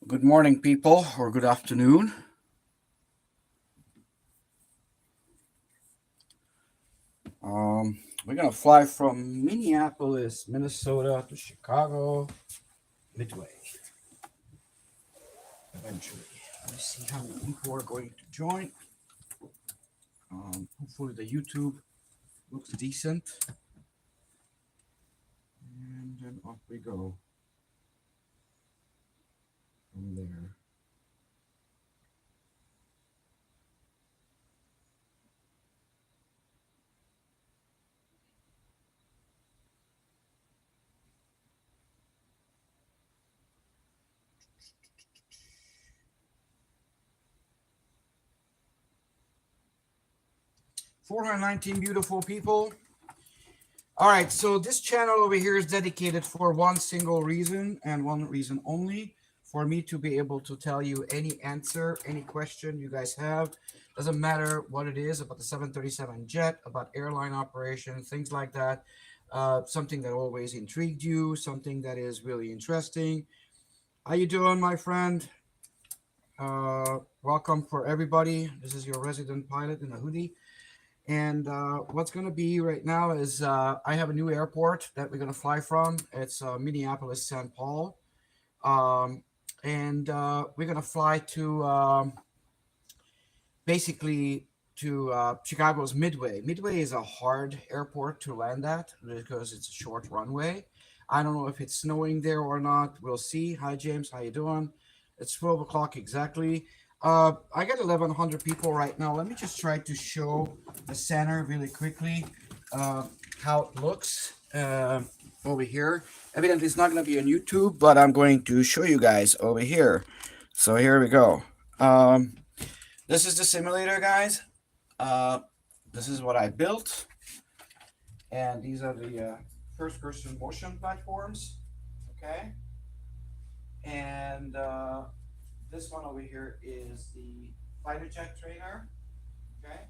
Good morning, people, or good afternoon. We're gonna fly from Minneapolis, Minnesota to Chicago midway. Eventually, let me see how many people are going to join. Hopefully, the YouTube looks decent, and then off we go from there. 419 beautiful people. All right, so this channel over here is dedicated for one single reason and one reason only, for me to be able to tell you any answer, any question you guys have. Doesn't matter what it is about the 737 jet, about airline operation, things like that. Something that always intrigued you, something that is really interesting. How you doing, my friend? Welcome for everybody. This is your resident pilot in a hoodie. And what's going to be right now is I have a new airport that we're going to fly from. It's Minneapolis, St. Paul. And we're going to fly to basically to Chicago's Midway. Midway is a hard airport to land at because it's a short runway. I don't know if it's snowing there or not. We'll see. Hi, James. How you doing? It's 12 o'clock exactly. I got 1,100 people right now. Let me just try to show the center really quickly how it looks over here. Evidently, it's not going to be on YouTube, but I'm going to show you guys over here. So here we go. This is the simulator, guys. This is what I built. And these are the first-person motion platforms. Okay. And this one over here is the fighter jet trainer. Okay.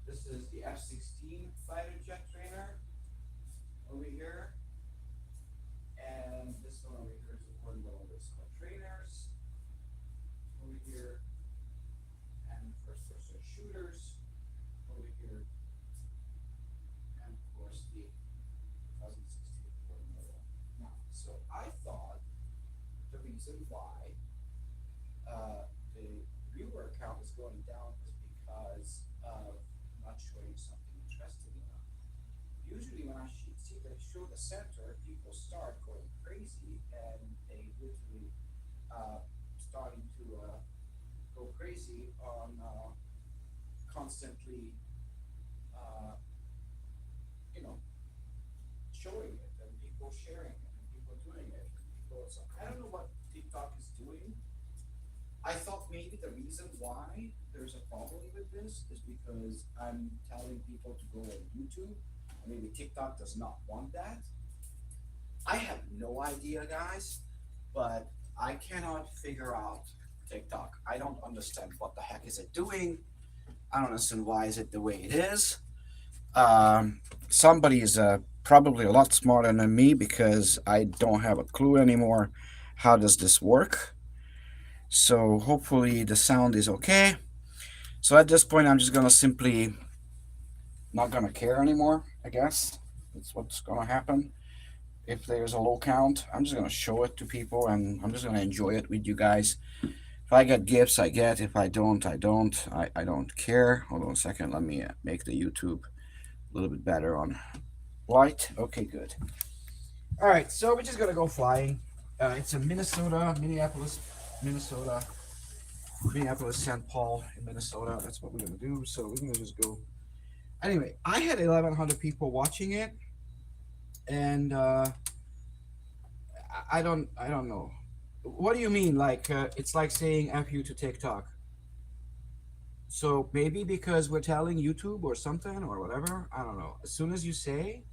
This is the F-16 fighter jet trainer over here. And this one over here is the one of the trainers over here. And first person shooters over here. And of course the 2016 Ford model. Now, so I thought the reason why the viewer count is going down is because of not showing something interesting enough. Usually when I see they show the center, people start going crazy and they literally starting to go crazy on constantly, showing it and people sharing it and people doing it. So I don't know what TikTok is doing. I thought maybe the reason why there's a problem with this is because I'm telling people to go on YouTube. Maybe TikTok does not want that. I have no idea, guys, but I cannot figure out TikTok. I don't understand what the heck is it doing. I don't understand why is it the way it is. Somebody is probably a lot smarter than me because I don't have a clue anymore. How does this work? So hopefully the sound is okay. So at this point, I'm just gonna simply not gonna care anymore. I guess that's what's gonna happen. If there's a low count, I'm just gonna show it to people, and I'm just gonna enjoy it with you guys. If I get gifts, I get. If I don't, I don't. I don't care. Hold on a second. Let me make the YouTube a little bit better on light. Okay, good. All right, so we're just gonna go flying. It's in Minnesota, Minneapolis, Minnesota, Minneapolis, St. Paul in Minnesota. That's what we're gonna do. So we're gonna just go. Anyway, I had 1,100 people watching it, and I don't know. What do you mean? Like it's like saying "f you" to TikTok. So maybe because we're telling YouTube or something or whatever. I don't know. As soon as you say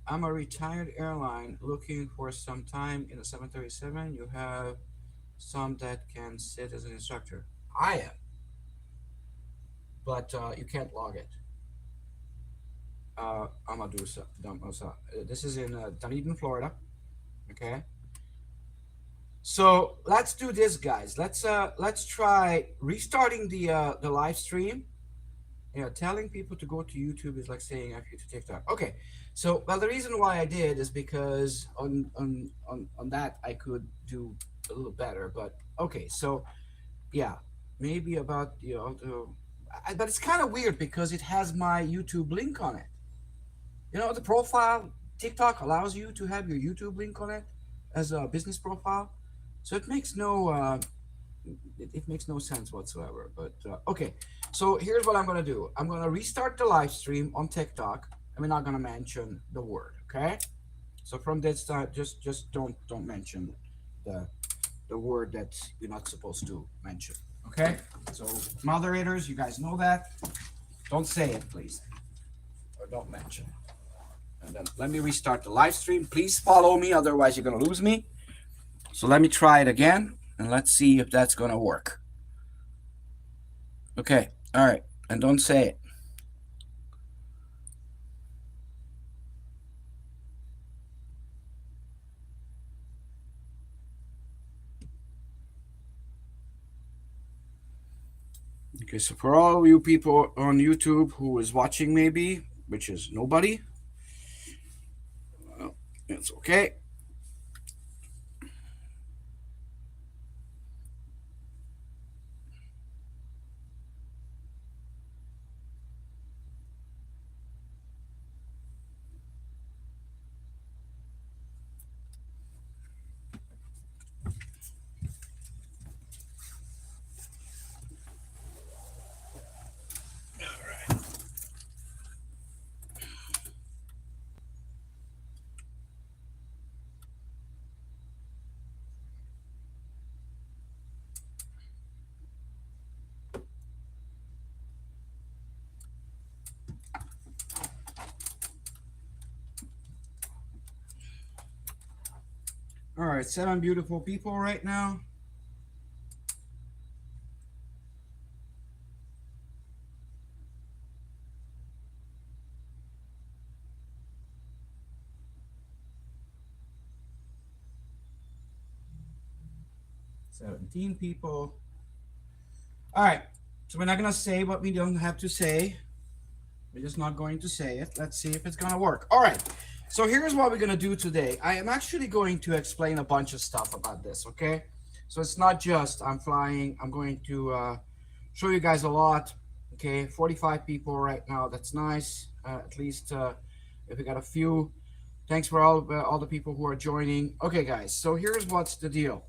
I'm a retired airline looking for some time in a 737. You have some that can sit as an instructor. I am, but you can't log it. Amadusa. This is in Dunedin, Florida. Okay. So let's do this, guys. Let's try restarting the live stream. Yeah, telling people to go to YouTube is like saying F you to TikTok. Okay, so well, the reason why I did is because on that I could do a little better. But okay, so yeah, maybe about but it's kind of weird because it has my YouTube link on it. The profile TikTok allows you to have your YouTube link on it as a business profile, so it makes no sense whatsoever. But okay, so here's what I'm gonna do. I'm gonna restart the live stream on TikTok, and we're not gonna mention the word. Okay. So from this time, just don't mention the the word that you're not supposed to mention. Okay. So moderators, you guys know that. Don't say it, please, or don't mention. And then let me restart the live stream. Please follow me, otherwise you're gonna lose me. So let me try it again, and let's see if that's gonna work. Okay, all right, and don't say it. Okay, so for all you people on YouTube who is watching, maybe, which is nobody, well, it's okay. All right, 7 beautiful people right now. $17 people. All right, so we're not gonna say what we don't have to say. We're just not going to say it. Let's see if it's gonna work. All right. So here's what we're gonna do today. I am actually going to explain a bunch of stuff about this. Okay. So it's not just I'm flying. I'm going to show you guys a lot. Okay. 45 people right now. That's nice. At least if we got a few. Thanks for all the people who are joining. Okay, guys. So here's what's the deal.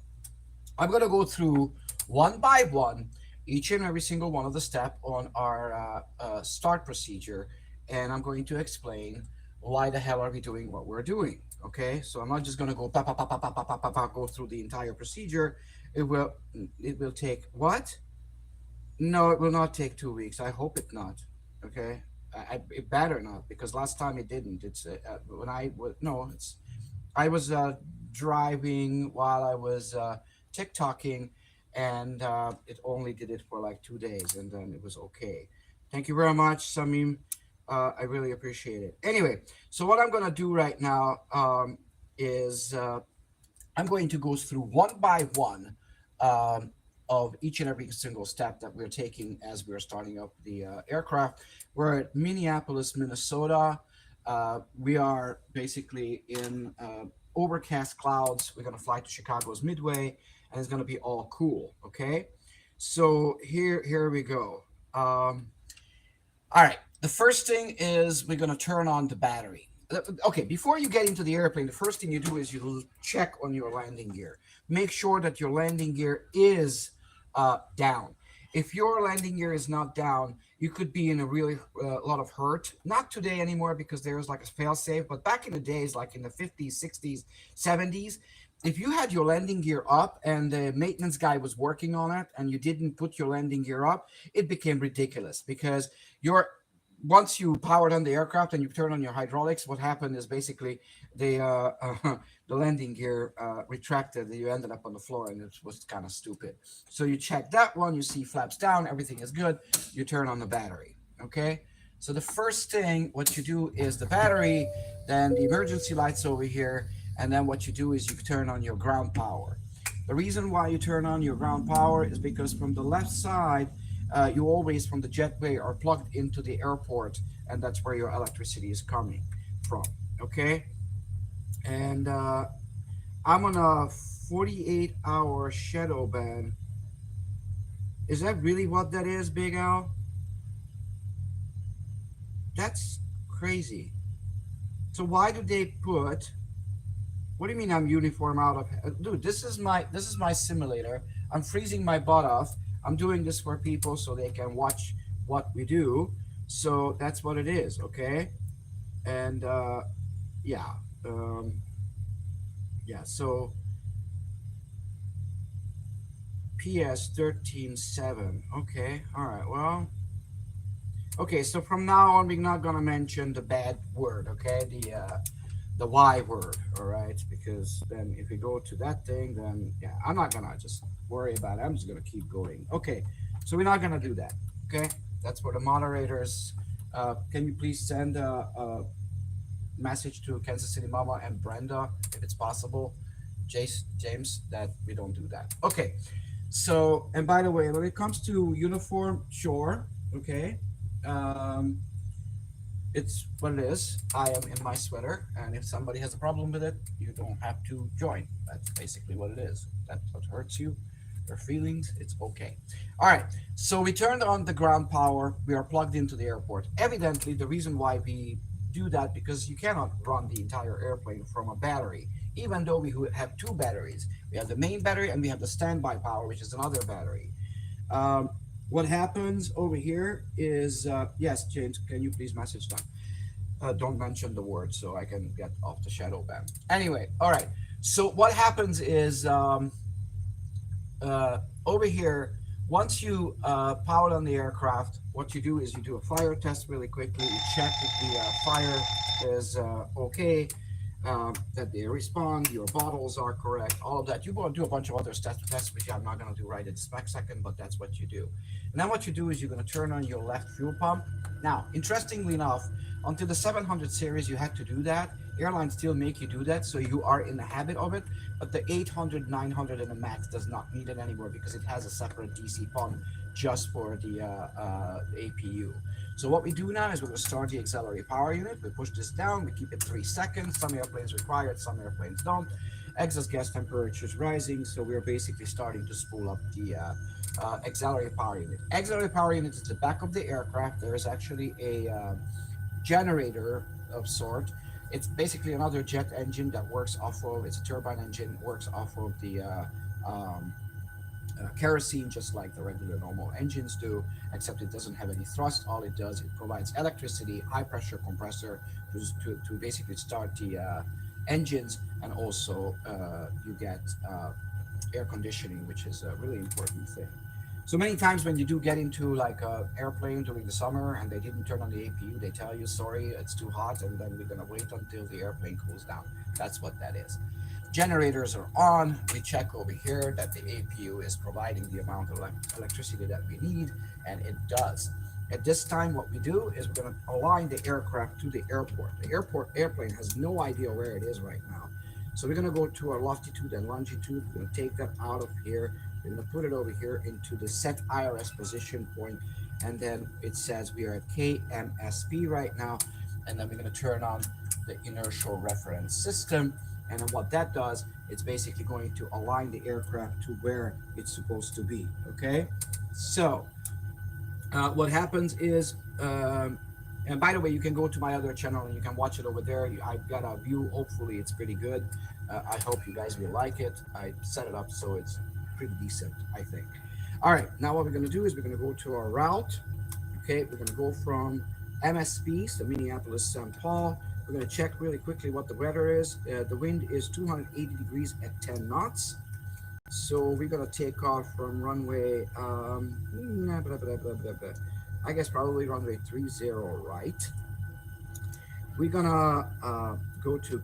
I'm gonna go through one by one each and every single one of the step on our start procedure, and I'm going to explain why the hell are we doing what we're doing. Okay, so I'm not just gonna go go through the entire procedure. It will it will take what? No, it will not take 2 weeks. I hope it not. Okay, it better not, because last time it didn't. It's when I was no, it's I was driving while I was TikToking, and it only did it for like 2 days, and then it was okay. Thank you very much, Samim. I really appreciate it. Anyway, so what I'm gonna do right now is I'm going to go through one by one of each and every single step that we're taking as we're starting up the aircraft. We're at Minneapolis, Minnesota. We are basically in overcast clouds. We're going to fly to Chicago's Midway, and it's going to be all cool. Okay. So here we go. All right. The first thing is we're going to turn on the battery. Okay, before you get into the airplane, the first thing you do is you check on your landing gear. Make sure that your landing gear is down. If your landing gear is not down, you could be in a really lot of hurt. Not today anymore, because there's like a fail safe, but back in the days, like in the 50s, 60s, 70s, if you had your landing gear up and the maintenance guy was working on it and you didn't put your landing gear up, it became ridiculous, because your once you powered on the aircraft and you turn on your hydraulics, what happened is basically the the landing gear retracted. You ended up on the floor, and it was kind of stupid. So you check that one. You see flaps down, everything is good. You turn on the battery. Okay, So the first thing, what you do is the battery, then the emergency lights over here, and then what you do is you turn on your ground power. The reason why you turn on your ground power is because from the left side, you always from the jetway are plugged into the airport, and that's where your electricity is coming from. Okay, and I'm on a 48-hour shadow ban. Is that really what that is, Big Al? That's crazy. So why do they put? What do you mean I'm uniform out of? Dude, this is my simulator. I'm freezing my butt off. I'm doing this for people so they can watch what we do. So that's what it is, okay? And yeah, um, yeah. So PS 13.7. Okay, all right. Well, okay. So from now on, we're not gonna mention the bad word, okay? The Y word, all right? Because then if we go to that thing, then yeah, I'm not gonna just worry about it. I'm just gonna keep going. Okay, so we're not gonna do that. Okay, that's for the moderators. Can you please send a message to Kansas City Mama and Brenda if it's possible, James, that we don't do that. Okay, so and by the way, when it comes to uniform, sure, okay. Um, it's what it is. I am in my sweater, and if somebody has a problem with it, you don't have to join. That's basically what it is. That's what hurts you, your feelings. It's okay. All right. So we turned on the ground power. We are plugged into the airport. Evidently, the reason why we do that because you cannot run the entire airplane from a battery. Even though we have two batteries, we have the main battery and we have the standby power, which is another battery. Um, what happens over here is yes, James, can you please message them? Don't mention the word so I can get off the shadow ban. Anyway, all right. So what happens is over here, once you power on the aircraft, what you do is you do a fire test really quickly. You check if the fire is okay, that they respond, your bottles are correct, all of that. You go and do a bunch of other tests, which I'm not going to do right at this second, but that's what you do. And then what you do is you're going to turn on your left fuel pump. Now, interestingly enough, until the 700 series, you had to do that. Airlines still make you do that, so you are in the habit of it. But the 800, 900, and the Max does not need it anymore because it has a separate DC pump just for the APU. So what we do now is we're going to start the auxiliary power unit. We push this down. We keep it 3 seconds. Some airplanes require it, some airplanes don't. Exhaust gas temperature is rising, so we're basically starting to spool up the auxiliary power unit. Auxiliary power unit is the back of the aircraft. There is actually a generator of sort. It's basically another jet engine that works off of. It's a turbine engine, works off of the kerosene, just like the regular normal engines do, except it doesn't have any thrust. All it does, it provides electricity, high pressure compressor to basically start the engines, and also you get air conditioning, which is a really important thing. So many times when you do get into like a airplane during the summer and they didn't turn on the APU, they tell you, sorry, it's too hot, and then we're gonna wait until the airplane cools down. That's what that is. Generators are on. We check over here that the APU is providing the amount of electricity that we need, and it does. At this time, what we do is we're going to align the aircraft to the airport. The airplane has no idea where it is right now. So we're going to go to our longitude and longitude. We're going to take that out of here. We're going to put it over here into the set IRS position point, and then it says we are at KMSP right now, and then we're going to turn on the inertial reference system. And then what that does, it's basically going to align the aircraft to where it's supposed to be. Okay, so what happens is, and by the way, you can go to my other channel and you can watch it over there. I've got a view. Hopefully, it's pretty good. I hope you guys will like it. I set it up so it's pretty decent, I think. All right, now what we're going to do is we're going to go to our route. Okay, we're going to go from MSP, so Minneapolis, St. Paul. We're going to check really quickly what the weather is. The wind is 280 degrees at 10 knots. So we're going to take off from runway, I guess probably runway 30, right? We're going to go to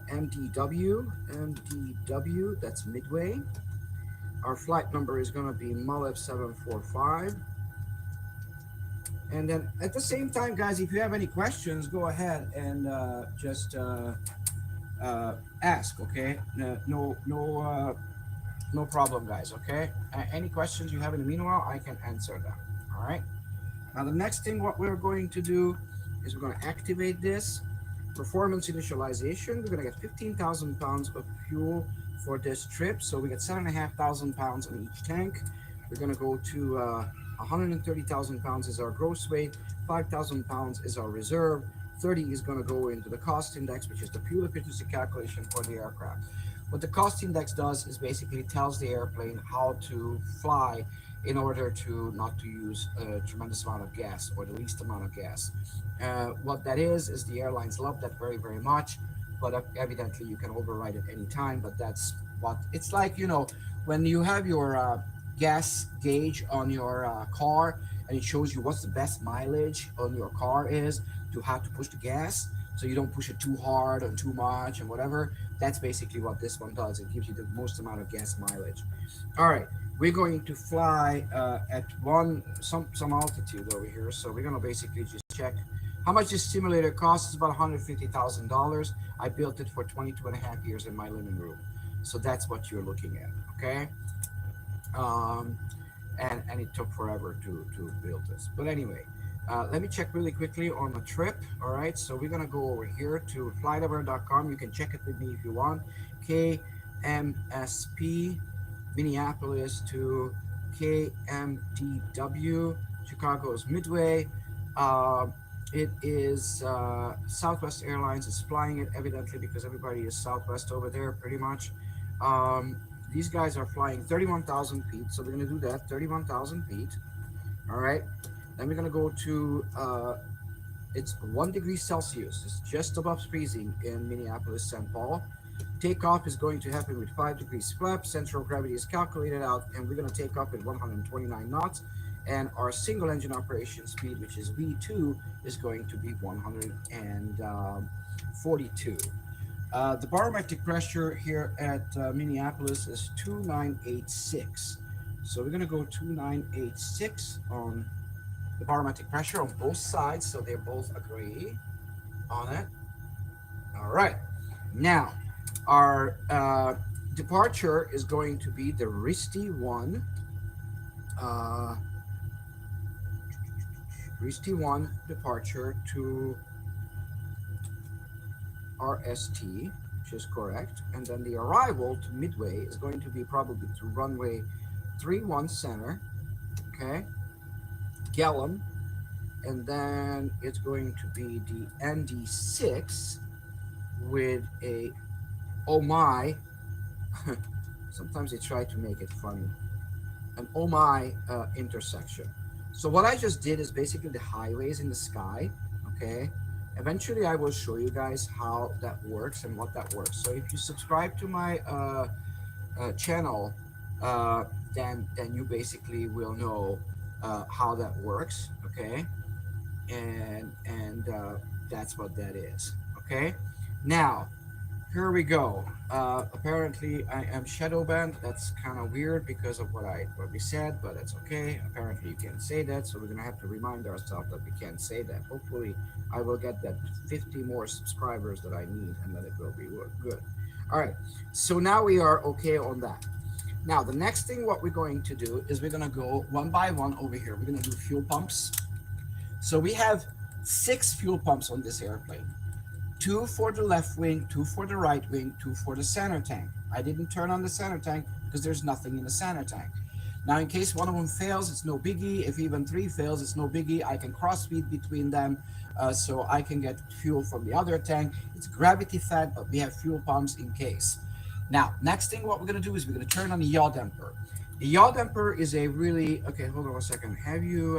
MDW, that's Midway. Our flight number is going to be MULEV 745. And then at the same time, guys, if you have any questions, go ahead and just ask. Okay, no problem, guys. Okay, any questions you have in the meanwhile, I can answer them. All right. Now the next thing what we're going to do is we're going to activate this performance initialization. We're going to get 15,000 pounds of fuel for this trip. So we get 7,500 pounds on each tank. We're going to go to 130,000 pounds is our gross weight. 5,000 pounds is our reserve. 30 is going to go into the cost index, which is the fuel efficiency calculation for the aircraft. What the cost index does is basically tells the airplane how to fly in order to not to use a tremendous amount of gas or the least amount of gas. What that is the airlines love that very, very much, but evidently you can override it anytime. But that's what it's like, when you have your gas gauge on your car and it shows you what's the best mileage on your car is to how to push the gas so you don't push it too hard or too much and whatever. That's basically what this one does. It gives you the most amount of gas mileage. All right, we're going to fly at some altitude over here. So we're going to basically just check how much this simulator costs. It's about $150,000. I built it for 22 and a half years in my living room. So that's what you're looking at, okay? And it took forever to build this. But anyway, let me check really quickly on the trip. All right, so we're gonna go over here to flightaware.com. You can check it with me if you want. KMSP Minneapolis to KMTW Chicago's Midway. It is Southwest Airlines is flying it, evidently, because everybody is Southwest over there pretty much. These guys are flying 31,000 feet, so we're going to do that, 31,000 feet. All right. Then we're going to go to, it's 1 degree Celsius. It's just above freezing in Minneapolis, St. Paul. Takeoff is going to happen with 5 degrees flap. Central gravity is calculated out, and we're going to take off at 129 knots. And our single engine operation speed, which is V2, is going to be 142. The barometric pressure here at Minneapolis is 2986. So we're going to go 2986 on the barometric pressure on both sides, so they both agree on it. All right. Now, our departure is going to be the RISTI 1. RISTI 1 departure to RST, which is correct. And then the arrival to Midway is going to be probably to runway 31 center, okay, Gallum. And then it's going to be the ND6 with a, oh my, sometimes they try to make it funny, an oh my intersection. So what I just did is basically the highways in the sky, okay? Eventually I will show you guys how that works and what that works. So if you subscribe to my channel, then you basically will know how that works, okay? And that's what that is, okay? Now, here we go. Apparently I am shadow banned. That's kind of weird because of what we said, but that's okay. Apparently you can't say that, so we're gonna have to remind ourselves that we can't say that. Hopefully I will get that 50 more subscribers that I need, and then it will be good. All right, so now we are okay on that. Now the next thing what we're going to do is we're gonna go one by one over here. We're gonna do fuel pumps. So we have 6 fuel pumps on this airplane. 2 for the left wing, 2 for the right wing, 2 for the center tank. I didn't turn on the center tank because there's nothing in the center tank. Now, in case one of them fails, it's no biggie. If even 3 fails, it's no biggie. I can cross feed between them, so I can get fuel from the other tank. It's gravity fed, but we have fuel pumps in case. Now, next thing what we're going to do is we're going to turn on the yaw damper. The yaw damper is a really, okay, hold on a second. Have you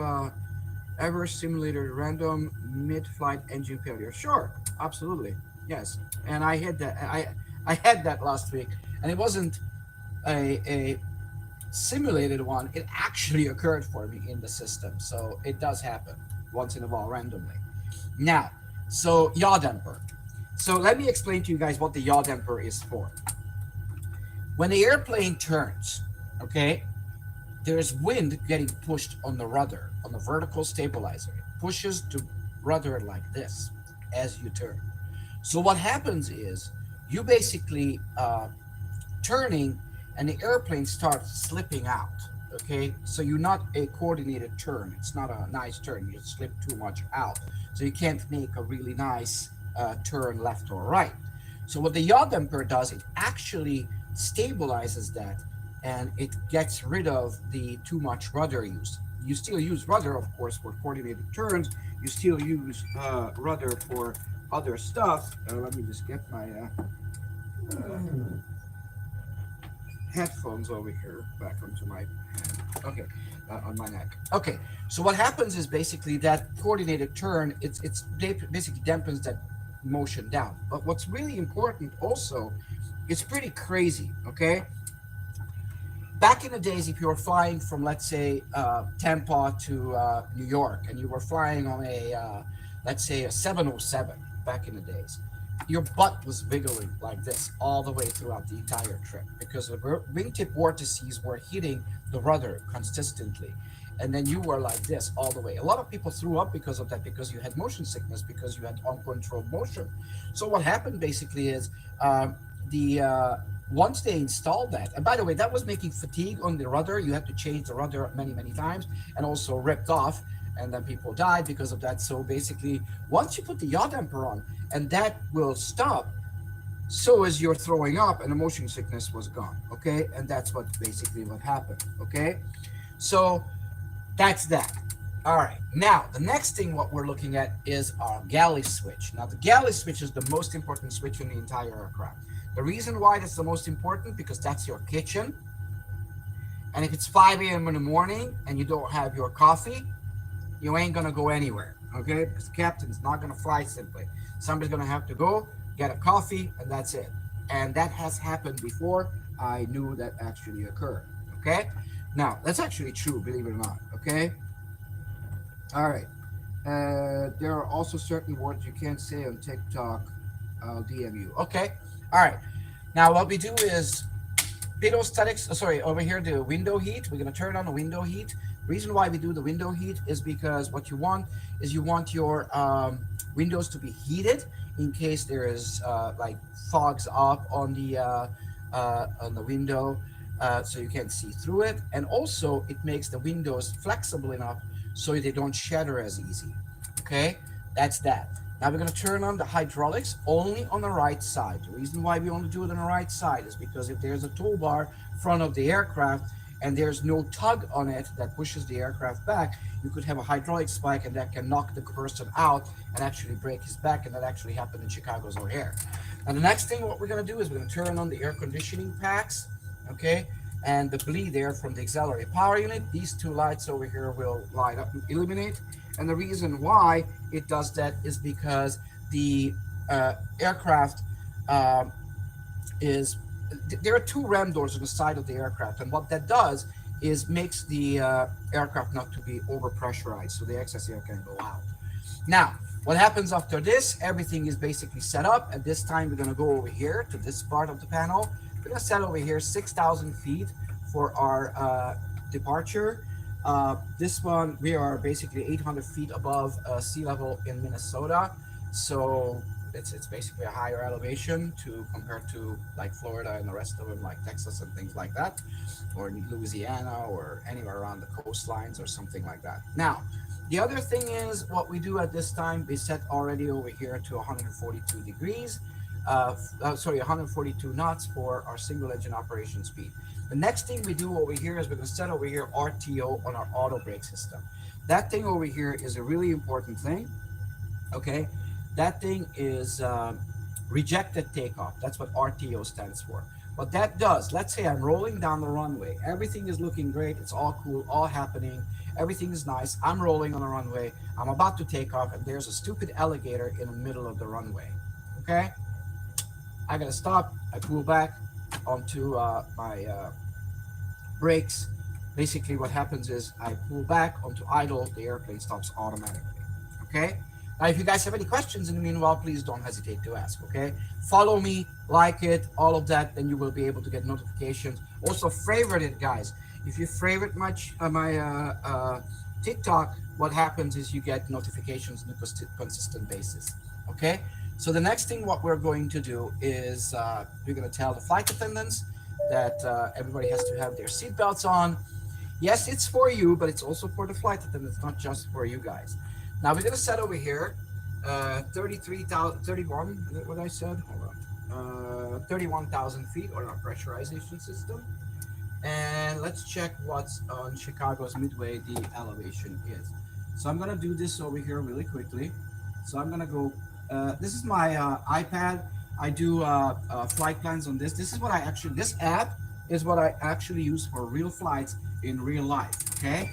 ever simulated random mid-flight engine failure? Sure, absolutely, yes. And I had that. I had that last week, and it wasn't a simulated one. It actually occurred for me in the system, so it does happen once in a while randomly. Now, so yaw damper. So let me explain to you guys what the yaw damper is for. When the airplane turns, okay, there's wind getting pushed on the rudder, on the vertical stabilizer. pushes the rudder like this as you turn. So what happens is you basically turning and the airplane starts slipping out. Okay, so you're not a coordinated turn. It's not a nice turn. You slip too much out, so you can't make a really nice turn left or right. So what the yaw damper does, it actually stabilizes that, and it gets rid of the too much rudder use. You still use rudder, of course, for coordinated turns. You still use rudder for other stuff. Let me just get my headphones over here back onto my hand. Okay, on my neck. Okay, so what happens is basically that coordinated turn, it's basically dampens that motion down. But what's really important also, it's pretty crazy, okay? Back in the days, if you were flying from, let's say, Tampa to New York, and you were flying on a, let's say, a 707 back in the days, your butt was wiggling like this all the way throughout the entire trip because the wingtip vortices were hitting the rudder consistently. And then you were like this all the way. A lot of people threw up because of that, because you had motion sickness, because you had uncontrolled motion. So what happened basically is the once they installed that, and by the way, that was making fatigue on the rudder. You had to change the rudder many, many times, and also ripped off, and then people died because of that. So basically, once you put the yaw damper on, and that will stop, so as you're throwing up, and the motion sickness was gone. Okay, and that's what basically what happened. Okay, so that's that. All right, now the next thing what we're looking at is our galley switch. Now the galley switch is the most important switch in the entire aircraft. The reason why that's the most important, because that's your kitchen. And if it's 5 a.m. in the morning and you don't have your coffee, you ain't gonna go anywhere, okay? Because the captain's not gonna fly simply. Somebody's gonna have to go, get a coffee, and that's it. And that has happened before. I knew that actually occurred, okay? Now, that's actually true, believe it or not, okay? All right. There are also certain words you can't say on TikTok. I'll DM you. Okay. All right. Now, what we do is pedostatics. Sorry, over here, the window heat. We're going to turn on the window heat. The reason why we do the window heat is because what you want is you want your windows to be heated in case there is like fogs up on the window, so you can't see through it. And also, it makes the windows flexible enough so they don't shatter as easy. Okay, that's that. Now we're going to turn on the hydraulics only on the right side. The reason why we only do it on the right side is because if there's a toolbar front of the aircraft and there's no tug on it that pushes the aircraft back, you could have a hydraulic spike and that can knock the person out and actually break his back, and that actually happened in Chicago's O'Hare. Now the next thing what we're going to do is we're going to turn on the air conditioning packs, okay, and the bleed air from the auxiliary power unit. These two lights over here will light up and illuminate. And the reason why it does that is because the aircraft there are two ram doors on the side of the aircraft, and what that does is makes the aircraft not to be over pressurized, so the excess air can go out. Now, what happens after this? Everything is basically set up. At this time, we're going to go over here to this part of the panel. We're going to set over here 6,000 feet for our departure. This one, we are basically 800 feet above sea level in Minnesota, so it's basically a higher elevation compared to like Florida and the rest of them, like Texas and things like that, or Louisiana or anywhere around the coastlines or something like that. Now, the other thing is what we do at this time, we set already over here to 142 degrees, 142 knots for our single engine operation speed. The next thing we do over here is we're going to set over here RTO on our auto brake system. That thing over here is a really important thing, okay? That thing is rejected takeoff. That's what RTO stands for. What that does, let's say I'm rolling down the runway. Everything is looking great. It's all cool, all happening. Everything is nice. I'm rolling on the runway. I'm about to take off, and there's a stupid alligator in the middle of the runway, okay? I got to stop. I pull back onto my brakes. Basically what happens is I pull back onto idle, the airplane stops automatically, okay? Now if you guys have any questions in the meanwhile, please don't hesitate to ask, okay? Follow me, like it, all of that, then you will be able to get notifications. Also favorite it, guys. If you favorite my TikTok, what happens is you get notifications on a consistent basis. Okay. So the next thing what we're going to do is we're going to tell the flight attendants that everybody has to have their seatbelts on. Yes, it's for you, but it's also for the flight attendants, not just for you guys. Now we're going to set over here 33,000, 31, is that what I said? Hold on. 31,000 feet on our pressurization system. And let's check what's on Chicago's Midway the elevation is. So I'm gonna do this over here really quickly. So I'm gonna go. This is my iPad. I do flight plans on this. This is what I actually. This app is what I actually use for real flights in real life. Okay.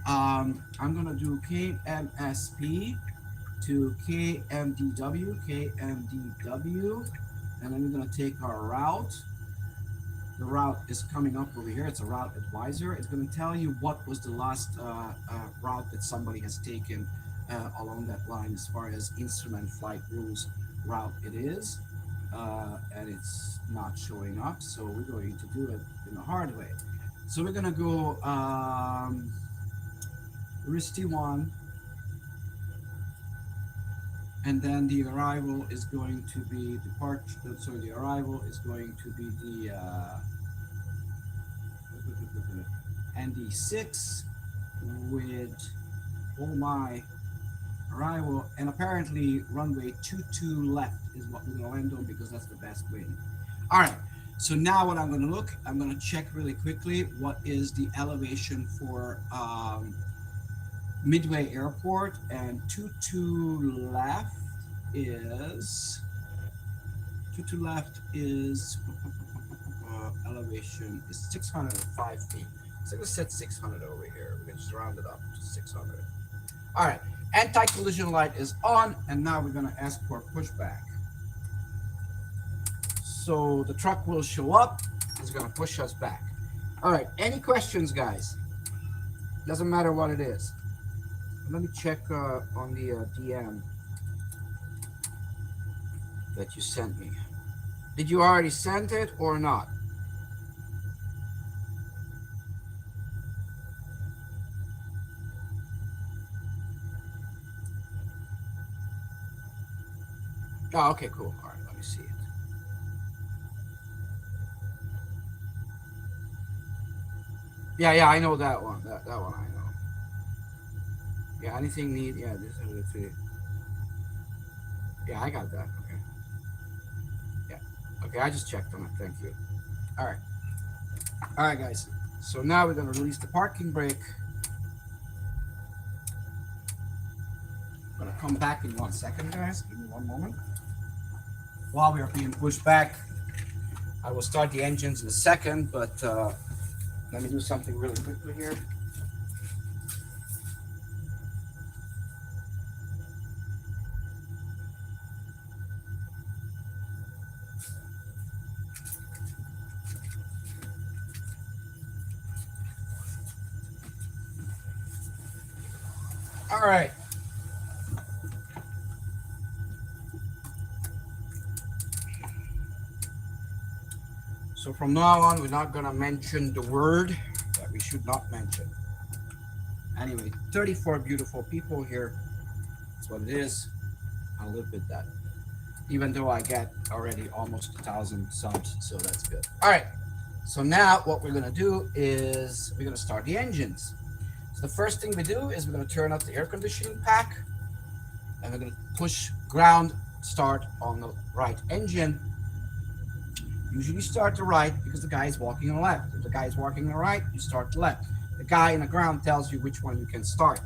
I'm gonna do KMSP to KMDW, and then we're gonna take our route. The route is coming up over here. It's a route advisor. It's going to tell you what was the last route that somebody has taken along that line as far as instrument flight rules route it is. And it's not showing up, so we're going to do it in the hard way. So we're going to go RIST 1, and then the arrival is going to be the arrival is going to be the ND6 with my arrival, and apparently runway 22 left is what we're going to land on because that's the best wind. All right, so now what I'm going to look, I'm going to check really quickly what is the elevation for Midway Airport, and 22 left is elevation is 605 feet. So I'm gonna set 600 over here. We're gonna just round it up to 600. All right, anti-collision light is on, and now we're gonna ask for pushback. So the truck will show up. It's gonna push us back. All right, any questions, guys? Doesn't matter what it is. Let me check on the DM that you sent me. Did you already send it or not? Oh, okay, cool. All right, let me see it. Yeah, I know that one. That one I know. Yeah, anything need? Yeah, this is it. Yeah, I got that. Okay. Yeah. Okay, I just checked on it. Thank you. All right. All right, guys. So now we're gonna release the parking brake. I'm gonna come back in 1 second, guys. Give me one moment. While we are being pushed back, I will start the engines in a second, but let me do something really quickly here. All right. So from now on, we're not going to mention the word that we should not mention. Anyway, 34 beautiful people here. That's what it is. I'll live with that. Even though I get already almost 1,000 subs, so that's good. All right. So now what we're going to do is we're going to start the engines. So the first thing we do is we're going to turn up the air conditioning pack, and we're going to push ground start on the right engine. Usually start the right because the guy is walking on the left. If the guy is walking on the right, you start the left. The guy in the ground tells you which one you can start.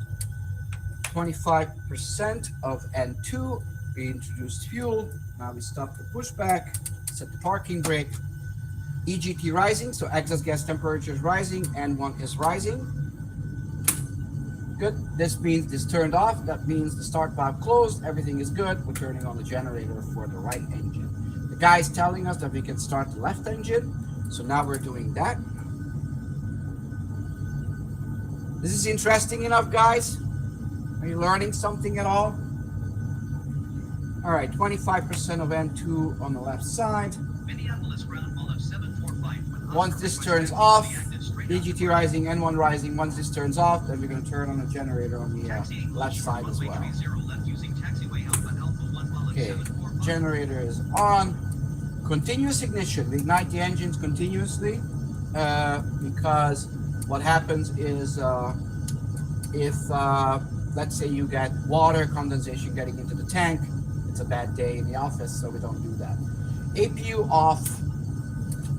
25% of N2, we introduced fuel. Now we stop the pushback, set the parking brake. EGT rising, so exhaust gas temperature is rising, N1 is rising. Good. This means this turned off. That means the start valve closed. Everything is good. We're turning on the generator for the right engine. The guy's telling us that we can start the left engine. So now we're doing that. This is interesting enough, guys. Are you learning something at all? All right, 25% of N2 on the left side. Once this turns off, DGT rising, N1 rising. Once this turns off, then we're going to turn on the generator on the left side as well. Okay, generator is on. Continuous ignition. We ignite the engines continuously because what happens is if let's say you get water condensation getting into the tank, it's a bad day in the office, so we don't do that. APU off,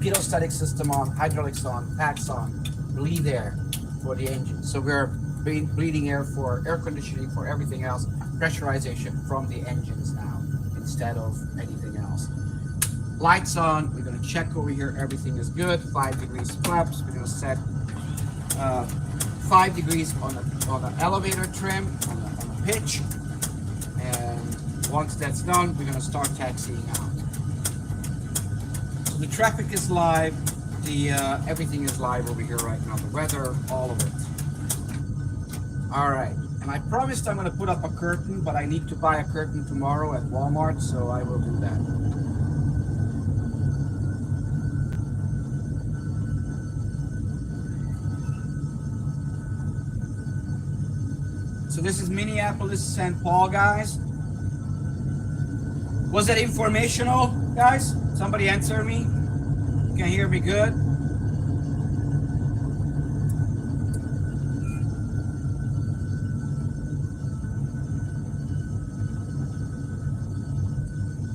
pitot-static system on, hydraulics on, packs on, bleed air for the engine. So we're bleeding air for air conditioning, for everything else, pressurization from the engines now instead of anything else. Lights on, we're going to check over here, everything is good, 5 degrees flaps, we're going to set 5 degrees on the elevator trim, on the pitch, and once that's done, we're going to start taxiing out. So the traffic is live, everything is live over here right now, the weather, all of it. All right, and I promised I'm going to put up a curtain, but I need to buy a curtain tomorrow at Walmart, so I will do that. So this is Minneapolis, St. Paul, guys. Was that informational, guys? Somebody answer me. You can hear me good?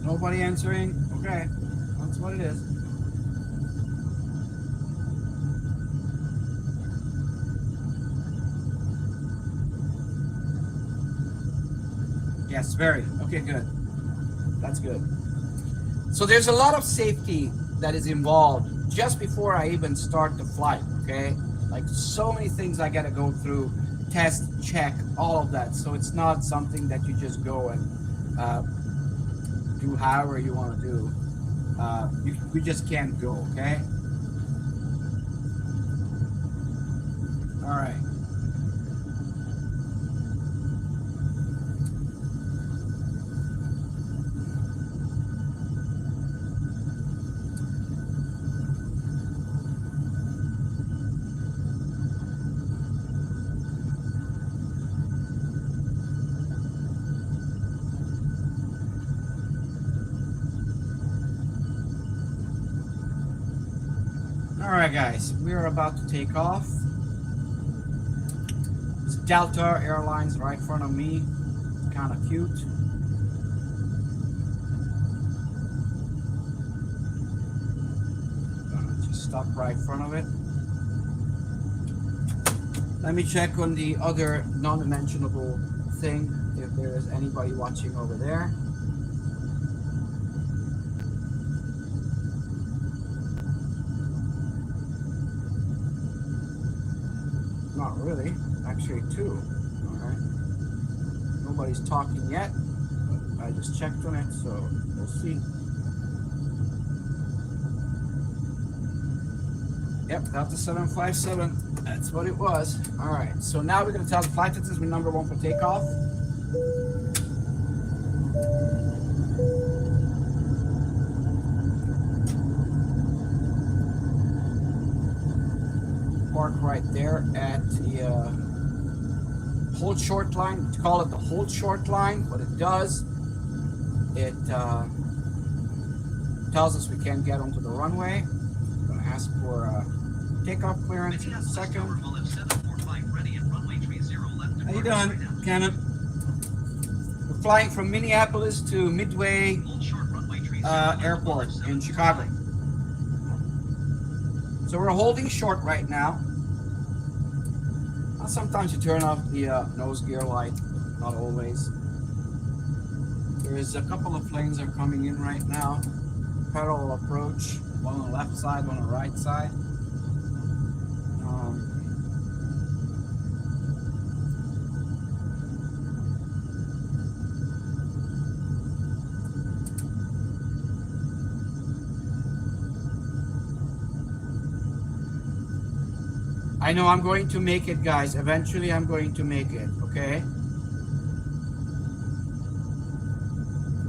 Nobody answering? Okay, that's what it is. Yes, very. Okay, good. That's good. So there's a lot of safety that is involved just before I even start the flight, okay? Like so many things I gotta go through, test, check, all of that. So it's not something that you just go and do however you want to do. We just can't go, okay? All right. Alright guys, we are about to take off. It's Delta Airlines right in front of me. It's kind of cute. Just stop right in front of it. Let me check on the other non-mentionable thing, if there is anybody watching over there. Not really, actually two. Alright. Nobody's talking yet, but I just checked on it, so we'll see. Yep, Delta 757. That's what it was. Alright, so now we're going to tell the flight attendants we're number 1 for takeoff. Park right there at the hold short line. We call it the hold short line. What it does, it tells us we can't get onto the runway. I'm going to ask for takeoff clearance in a second. How you doing, Cannon? We're flying from Minneapolis to Midway Airport in Chicago. So we're holding short right now. Sometimes you turn off the nose gear light, not always. There is a couple of planes that are coming in right now. Parallel approach, one on the left side, one on the right side. I know I'm going to make it, guys. Eventually, I'm going to make it, okay?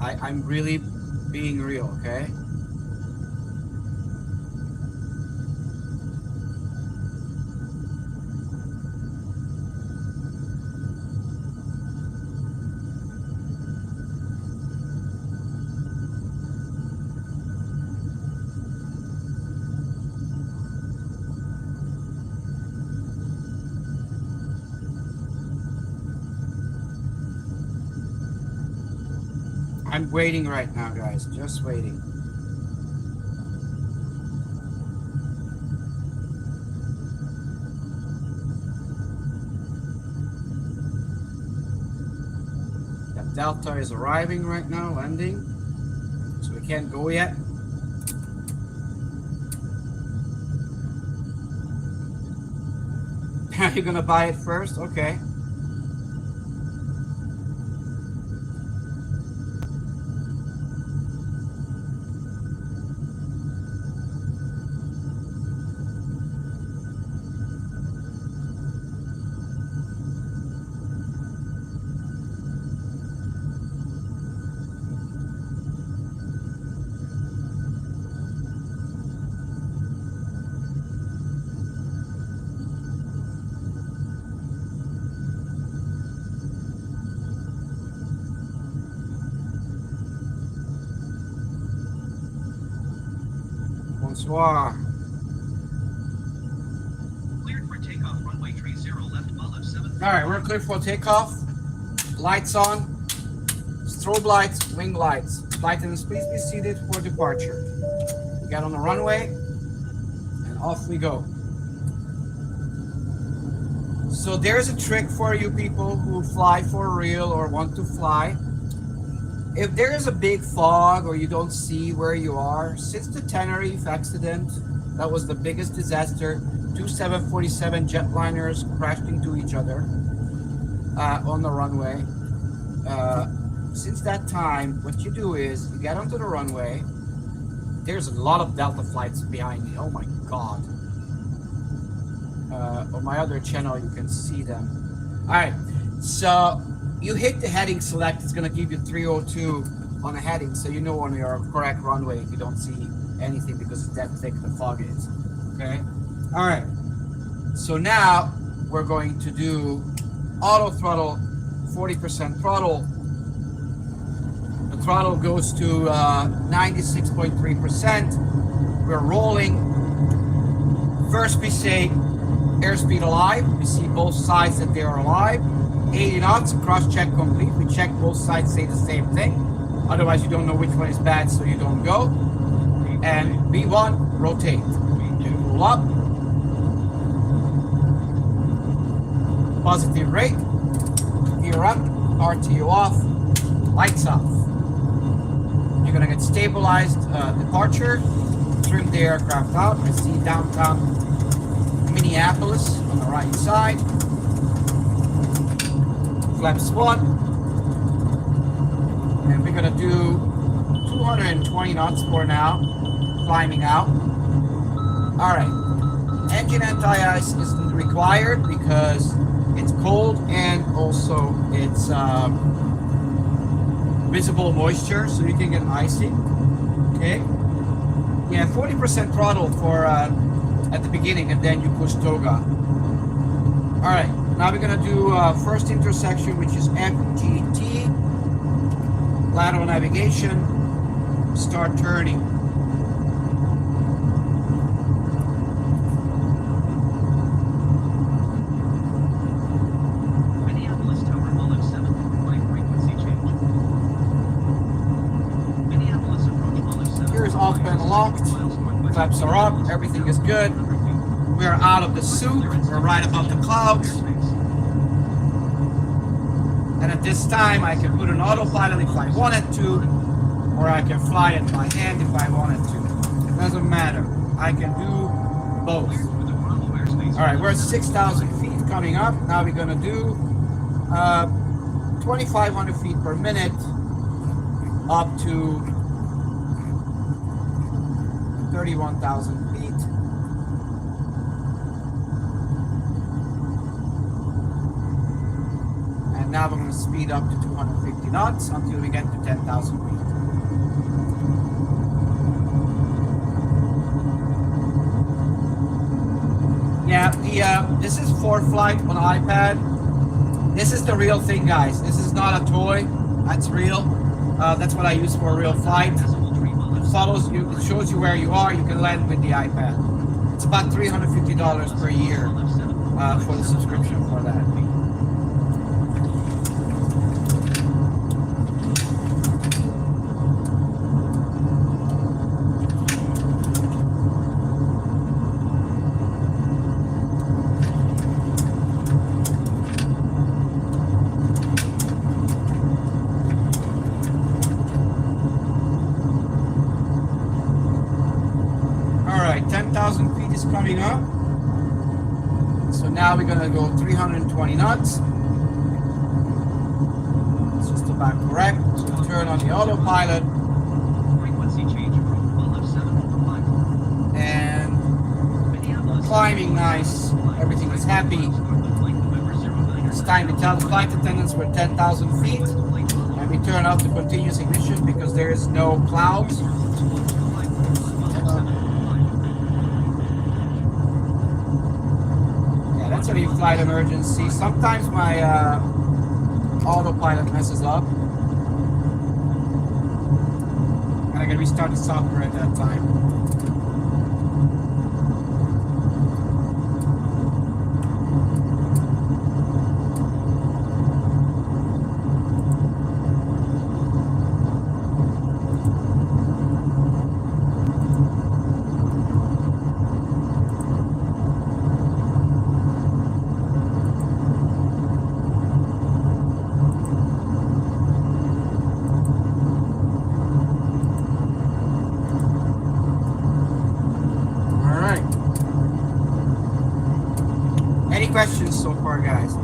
I'm really being real, okay? I'm waiting right now, guys. Just waiting. The Delta is arriving right now, landing. So we can't go yet. You're gonna buy it first? Okay. Bonsoir. Cleared for takeoff, runway 30 left, Olive 7. Alright, we're clear for takeoff. Lights on. Strobe lights, wing lights. Flight attendants, please be seated for departure. We get on the runway and off we go. So there's a trick for you people who fly for real or want to fly. If there is a big fog or you don't see where you are, since the Tenerife accident, that was the biggest disaster, 2 747 jetliners crashed into each other on the runway. Since that time, what you do is you get onto the runway. There's a lot of Delta flights behind me. Oh my God. On my other channel, you can see them. All right, so you hit the heading select. It's going to give you 302 on the heading, so you know on your correct runway if you don't see anything because it's that thick the fog is. Okay. All right. So now we're going to do auto throttle, 40% throttle. The throttle goes to 96.3%. We're rolling. First we say airspeed alive. We see both sides that they are alive. 80 knots, cross check complete. We check both sides say the same thing. Otherwise you don't know which one is bad, so you don't go. And V1, rotate. Pull up. Positive rate. Gear up. RTO off. Lights off. You're gonna get stabilized departure. Trim the aircraft out. I see downtown Minneapolis on the right side. Flaps 1. And we're gonna do 220 knots for now, climbing out. Alright, engine anti-ice isn't required because it's cold and also it's visible moisture, so you can get icy. Okay, yeah, 40% throttle for at the beginning, and then you push toga. Alright, now we're gonna do first intersection, which is FGT. Lateral navigation. Start turning. Minneapolis Tower, Olive 7, runway frequency change. Minneapolis approach, Olive 7. Here's off and locked. Flaps are up. Everything is good. We are out of the soup. We're right above the clouds. And at this time, I can put an autopilot if I wanted to, or I can fly it by hand if I wanted to. It doesn't matter. I can do both. All right, we're at 6,000 feet coming up. Now we're gonna do 2,500 feet per minute up to 31,000 feet. And now we're going to speed up to 250 knots until we get to 10,000 feet. Yeah, this is ForeFlight on iPad. This is the real thing, guys. This is not a toy. That's real. That's what I use for a real flight. It follows you. It shows you where you are. You can land with the iPad. It's about $350 per year for the subscription for that. right, 10,000 feet is coming up. So now we're gonna go 320 knots. It's just about correct. So turn on the autopilot. Frequency change from 107.5. And climbing nice. Everything is happy. It's time to tell the flight attendants we're 10,000 feet. And we turn off the continuous ignition because there is no clouds. Yeah, that's a flight emergency. Sometimes my autopilot messes up. And I can restart the software at that time. Questions so far, guys?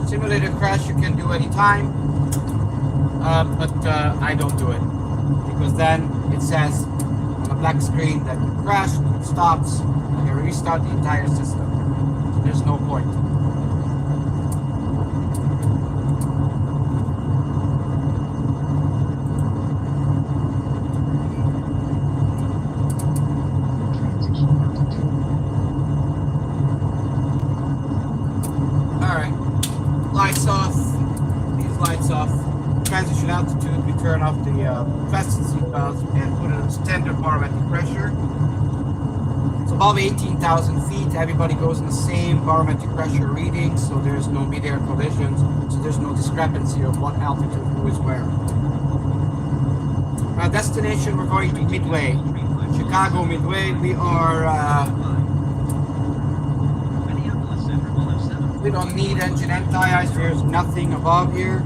Simulated crash you can do anytime, but I don't do it because then it says on a black screen that you crashed, it stops, and you restart the entire system. So there's no point. Transition altitude, we turn off the fasten seatbelts and put it at standard barometric pressure. So above 18,000 feet, everybody goes in the same barometric pressure reading, so there's no mid-air collisions, so there's no discrepancy of what altitude who is where. Our destination, we're going to Midway, Chicago Midway. We are, we don't need engine anti-ice, there's nothing above here.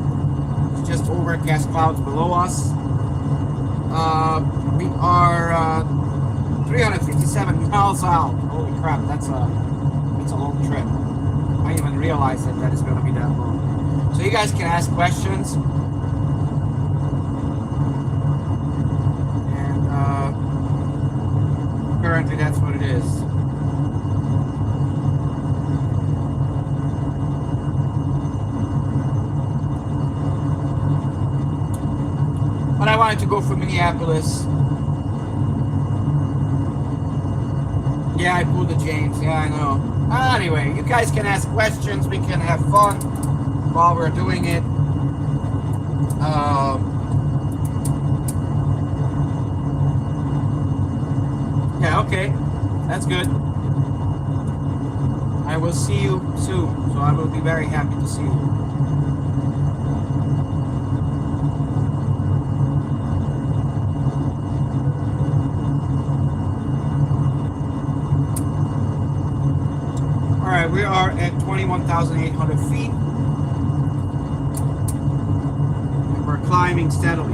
Just overcast clouds below us. We are 357 miles out. Holy crap, that's a long trip. I didn't even realize that it's going to be that long. So you guys can ask questions. And currently that's what it is. wanted to go from Minneapolis. Yeah, I pulled the James. Yeah, I know. Anyway, you guys can ask questions. We can have fun while we're doing it. Yeah, okay. That's good. I will see you soon, so I will be very happy to see you. Alright, we are at 21,800 feet. And we're climbing steadily.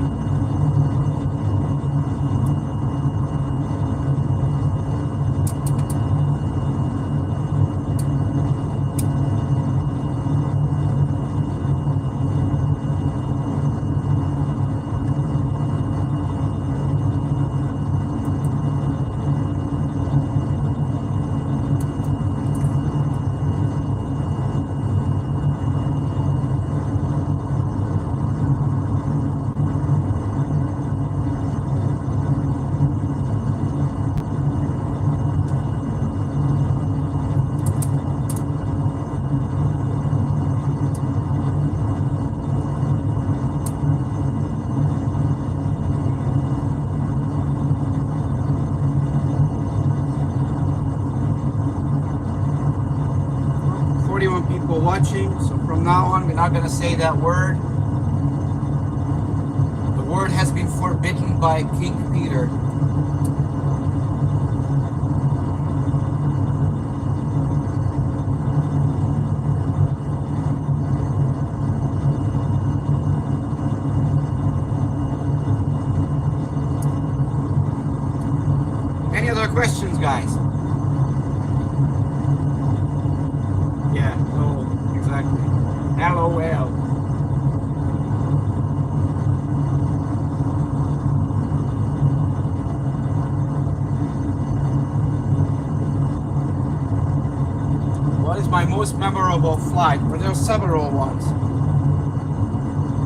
Watching, so from now on we're not going to say that word. The word has been forbidden by King Peter. Any other questions, guys? Yeah, no. Exactly. LOL. What is my most memorable flight? Well, there are several ones.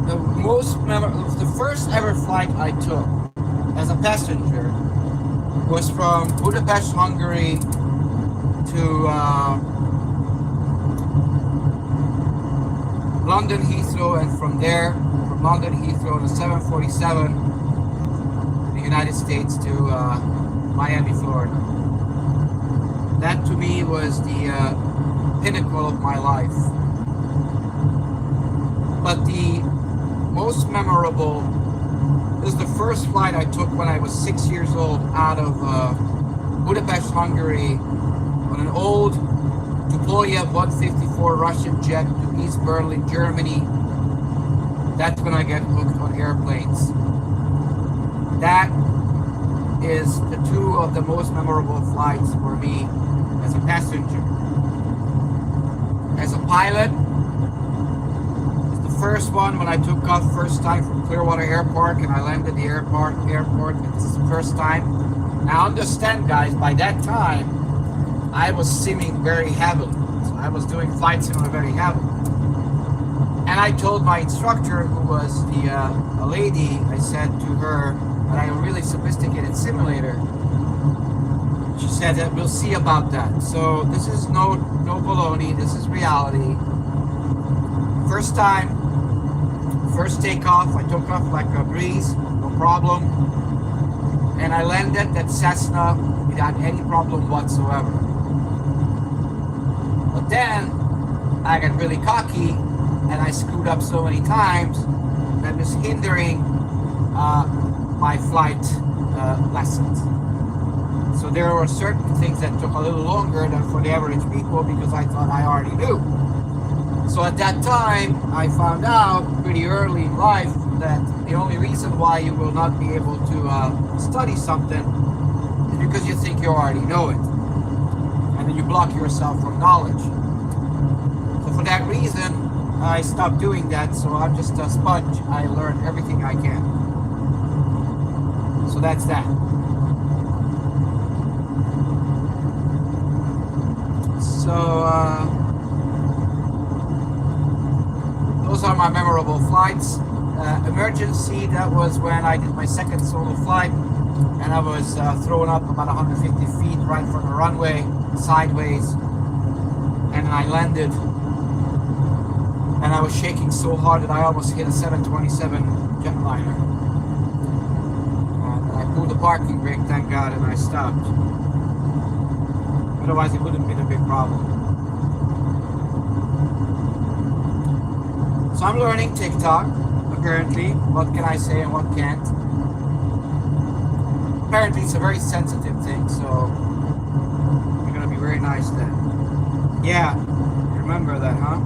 The first ever flight I took as a passenger was from Budapest, Hungary to London Heathrow, and from London Heathrow to 747, the United States to Miami, Florida. That to me was the pinnacle of my life. But the most memorable is the first flight I took when I was 6 years old out of Budapest, Hungary, on an old Tupolev 154 Russian jet to East Berlin, Germany. That's when I get hooked on airplanes. That is the two of the most memorable flights for me as a passenger. As a pilot, it's the first one when I took off first time from Clearwater Airport and I landed the airport. This is the first time. Now understand, guys, by that time I was simming very heavily. So I was doing flight simulator very heavily. And I told my instructor, who was a lady, I said to her that I am a really sophisticated simulator. She said that we'll see about that. So this is no baloney, this is reality. First time, first takeoff, I took off like a breeze, no problem. And I landed that Cessna without any problem whatsoever. But then I got really cocky and I screwed up so many times that was hindering my flight lessons. So there were certain things that took a little longer than for the average people because I thought I already knew. So at that time, I found out pretty early in life that the only reason why you will not be able to study something is because you think you already know it. And then you block yourself from knowledge. So for that reason, I stopped doing that, so I'm just a sponge. I learn everything I can. So that's that. So those are my memorable flights. emergency, that was when I did my second solo flight, and I was thrown up about 150 feet right from the runway, sideways, and I landed, and I was shaking so hard that I almost hit a 727 jetliner. And I pulled the parking brake, thank God, and I stopped. Otherwise, it would have been a big problem. So I'm learning TikTok, apparently. What can I say and what can't? Apparently, it's a very sensitive thing, so you're gonna be very nice then. Yeah, remember that, huh?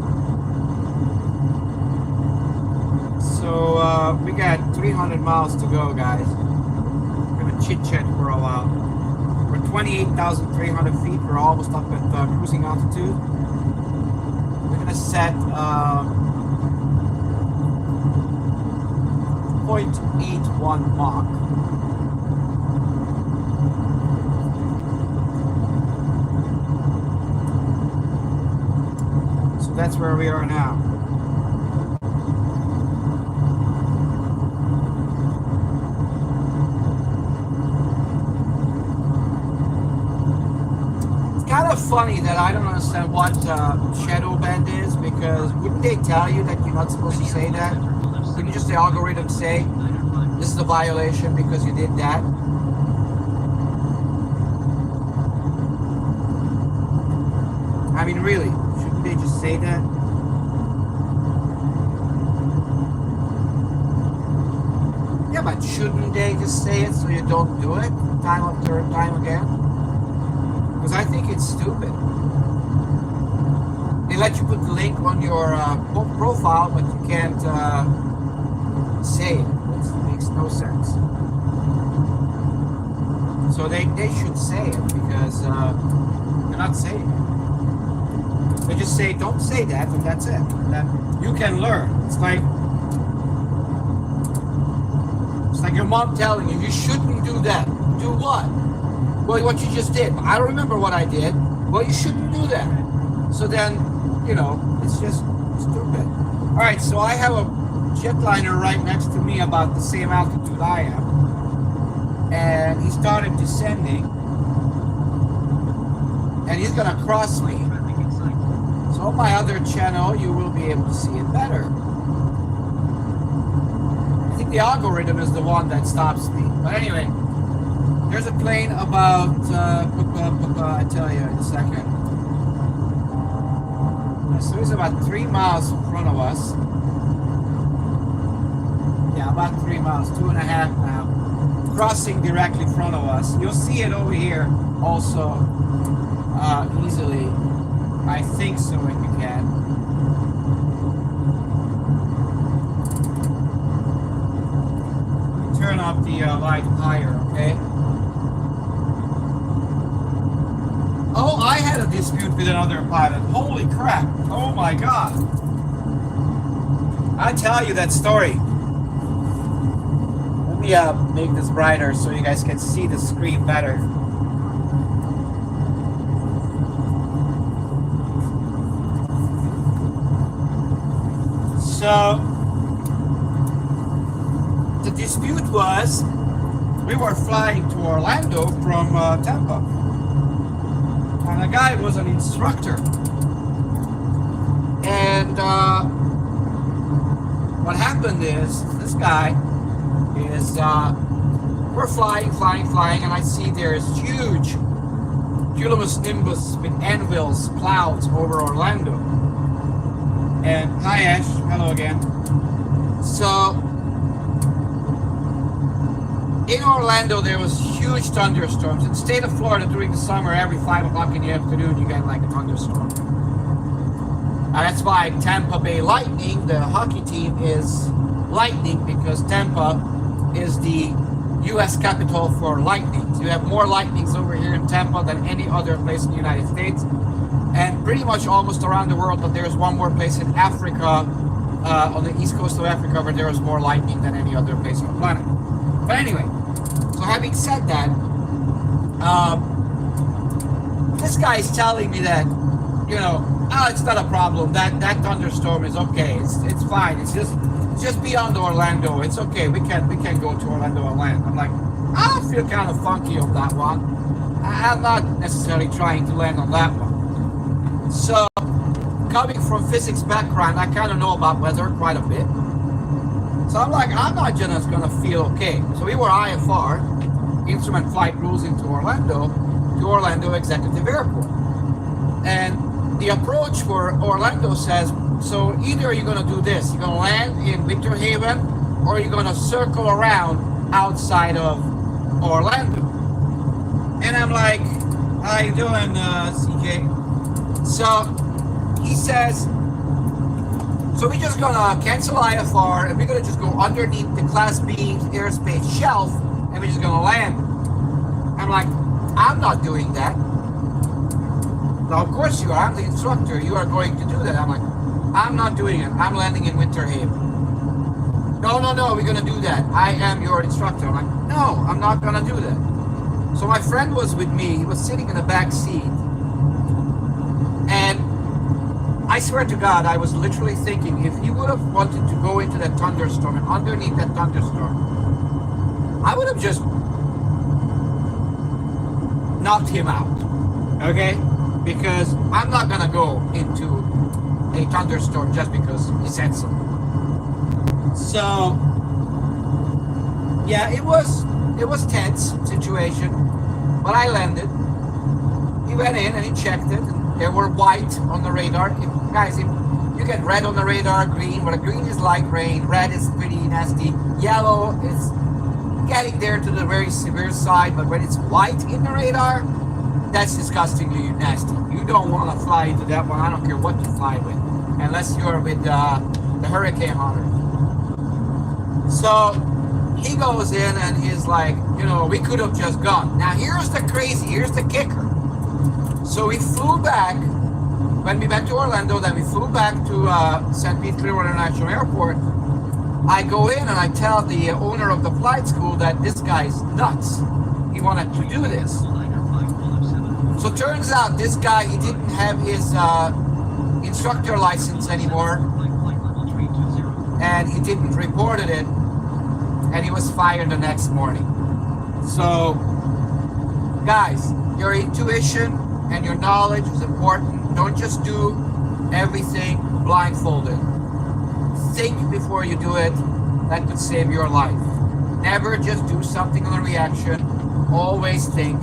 So we got 300 miles to go, guys. We're gonna chit chat for a while. We're 28,300 feet. We're almost up at cruising altitude. We're gonna set 0.81 Mach. So that's where we are now. Kind of funny that I don't understand what shadow band is, because wouldn't they tell you that you're not supposed to say that? Wouldn't just the algorithm say this is a violation because you did that? I mean, really, shouldn't they just say that? Yeah, but shouldn't they just say it so you don't do it time after time again? Because I think it's stupid. They let you put the link on your profile, but you can't say it. It makes no sense. So they should say it, because they're not saying it. They just say, don't say that, and that's it. And then you can learn. It's like your mom telling you, you shouldn't do that. Do what? Well, what you just did. I don't remember what I did. Well, you shouldn't do that. So then, you know, it's just stupid. All right, so I have a jetliner right next to me about the same altitude I am. And he started descending. And he's going to cross me. So on my other channel, you will be able to see it better. I think the algorithm is the one that stops me. But anyway. There's a plane about, I tell you in a second. So it's about 3 miles in front of us. Yeah, about 3 miles, 2.5 now. Crossing directly in front of us. You'll see it over here also easily. I think so if you can. Turn up the light higher, okay? Oh, I had a dispute with another pilot. Holy crap. Oh my God. I'll tell you that story. Let me make this brighter so you guys can see the screen better. So, the dispute was, we were flying to Orlando from Tampa. And the guy was an instructor. And what happened is, this guy is, we're flying, and I see there's huge cumulonimbus with anvils, clouds over Orlando. And hi Ash, hello again. So, in Orlando, there was huge thunderstorms. In the state of Florida, during the summer, every 5 o'clock in the afternoon, you get like a thunderstorm. And that's why Tampa Bay Lightning, the hockey team, is Lightning, because Tampa is the U.S. capital for lightning. So you have more lightnings over here in Tampa than any other place in the United States. And pretty much almost around the world, but there's one more place in Africa, on the east coast of Africa, where there is more lightning than any other place on the planet. But anyway, so having said that, this guy is telling me that, you know, Oh, it's not a problem. That thunderstorm is okay. It's fine. It's just beyond Orlando. It's okay. We can go to Orlando and land. I'm like, I feel kind of funky on that one. I'm not necessarily trying to land on that one. So, coming from physics background, I kind of know about weather quite a bit. So I'm like, I'm not just gonna feel okay. So we were IFR, instrument flight rules into Orlando, to Orlando Executive Airport. And the approach for Orlando says, so either you're gonna do this, you're gonna land in Winter Haven, or you're gonna circle around outside of Orlando. And I'm like, how you doing, CJ? So he says, so we're just gonna cancel IFR and we're gonna just go underneath the Class B airspace shelf and we're just gonna land. I'm like, I'm not doing that. Now, of course you are. I'm the instructor. You are going to do that. I'm like, I'm not doing it. I'm landing in Winter Haven. No, we're gonna do that. I am your instructor. I'm like, no, I'm not gonna do that. So my friend was with me. He was sitting in the back seat. And I swear to God, I was literally thinking, if he would have wanted to go into that thunderstorm and underneath that thunderstorm, I would have just knocked him out, okay? Because I'm not gonna go into a thunderstorm just because he said so. So, yeah, it was tense situation, but I landed. He went in and he checked it, and there were white on the radar. Guys, if you get red on the radar, green, but green is light rain, red is pretty nasty, yellow is getting there to the very severe side, but when it's white in the radar, that's disgustingly nasty. You don't want to fly into that one. I don't care what you fly with, unless you're with the hurricane hunter. So he goes in and he's like, we could have just gone. Now here's the kicker. So we flew back. When we went to Orlando, then we flew back to St. Pete Clearwater International Airport. I go in and I tell the owner of the flight school that this guy's nuts. He wanted to do this. So turns out this guy, he didn't have his instructor license anymore, and he didn't report it, and he was fired the next morning. So, guys, your intuition and your knowledge is important. Don't just do everything blindfolded. Think before you do it. That could save your life. Never just do something on a reaction. Always think.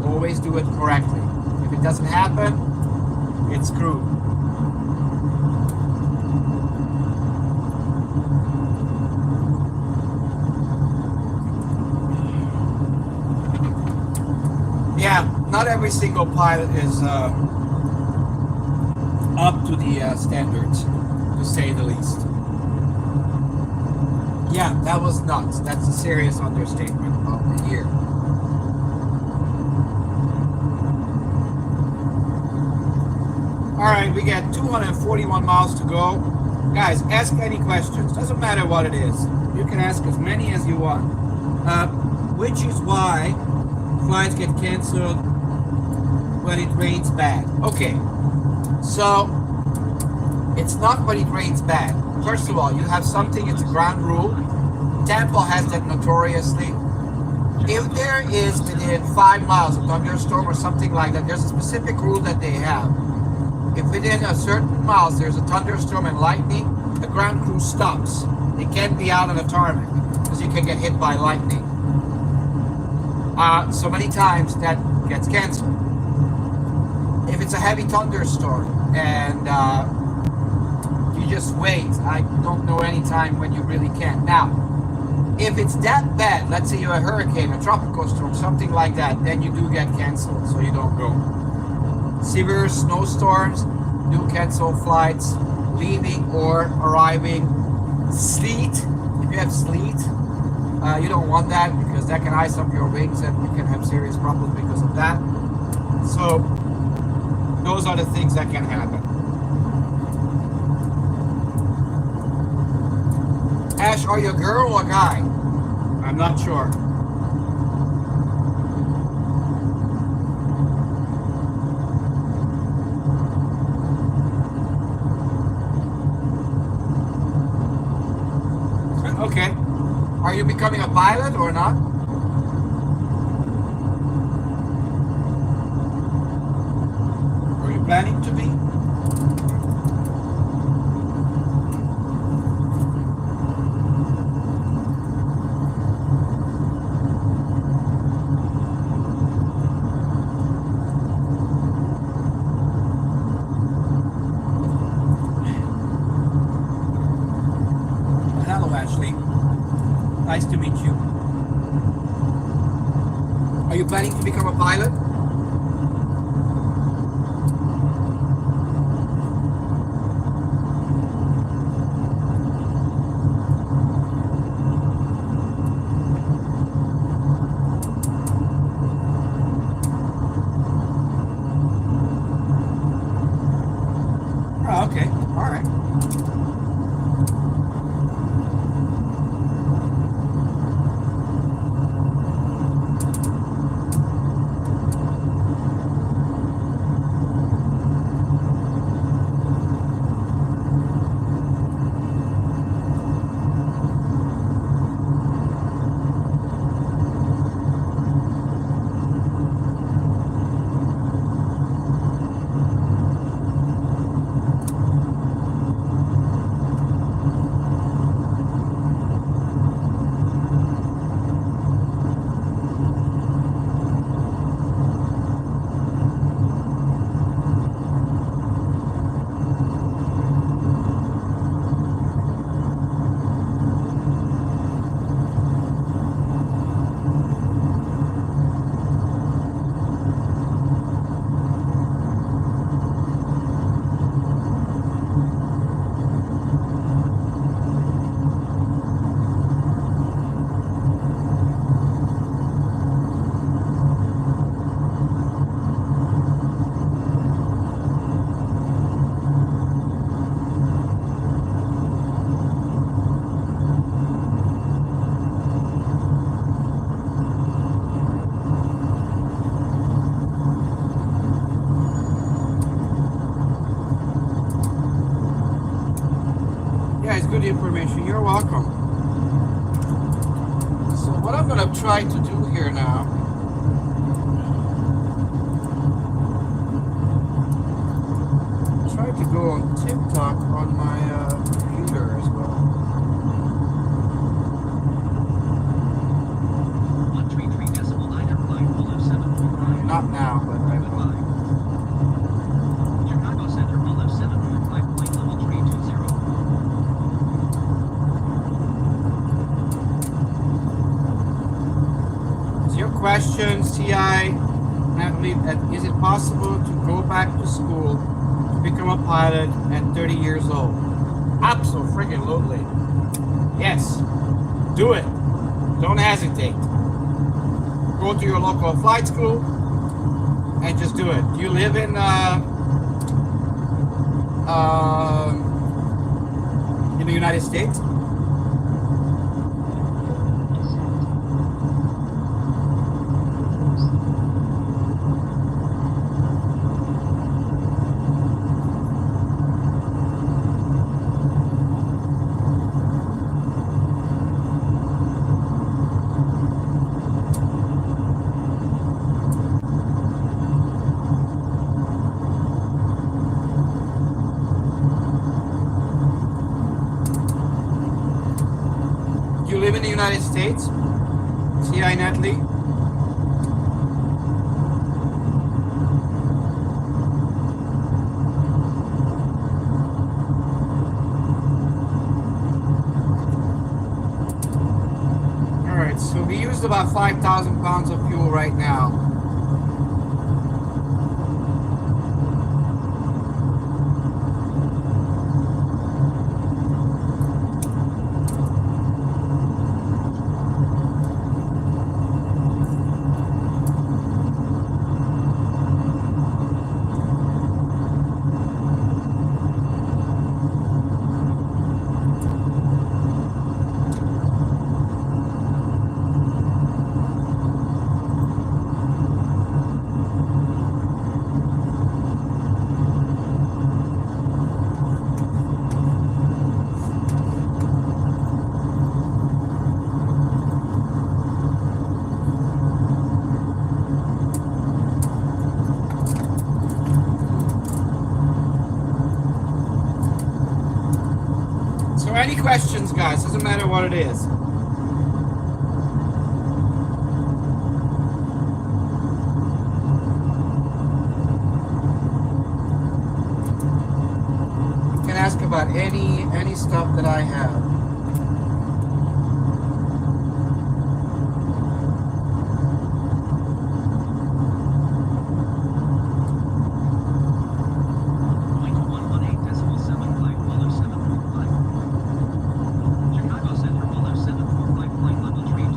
Always do it correctly. If it doesn't happen, it's screwed. Yeah, not every single pilot is up to the standards, to say the least. Yeah, that was nuts. That's a serious understatement of the year. Alright, we got 241 miles to go. Guys, ask any questions. Doesn't matter what it is. You can ask as many as you want. Which is why flights get canceled when it rains bad. Okay, so it's not when it rains bad. First of all, you have something, it's a ground rule. Tampa has that notoriously. If there is within 5 miles of thunderstorm or something like that, there's a specific rule that they have. If within a certain miles there's a thunderstorm and lightning, the ground crew stops. They can't be out on the tarmac because you can get hit by lightning. So many times that gets canceled. If it's a heavy thunderstorm and you just wait, I don't know any time when you really can. Now, if it's that bad, let's say you're a hurricane, a tropical storm, something like that, then you do get canceled, so you don't go. Severe snowstorms do cancel flights, leaving or arriving. Sleet, if you have sleet, you don't want that because that can ice up your wings and you can have serious problems because of that. So those are the things that can happen. Ash, are you a girl or a guy? I'm not sure. Okay. Are you becoming a pilot or not? Are you planning to be? Hello, Ashley. Nice to meet you. Are you planning to become a pilot? Oh, okay. All right. Yeah, it's good information. You're welcome. So what I'm gonna try to do here now, try to go on TikTok on my computer as well. 133.9 Not now, but I will. Chicago Center will have 7.5 point level 320. Is your question, CI, Natalie, is it possible to go back to school to become a pilot at 30 years old? Absolutely. Yes. Do it. Don't hesitate. Go to your local flight school and just do it. Do you live in the United States? You live in the United States? CI Natalie? Alright, so we used about 5,000 pounds of fuel right now. So any questions, guys? Doesn't matter what it is. You can ask about any stuff that I have. Going to 118.7 flight Muller 745. Chicago Center Muller 745 flight level 320.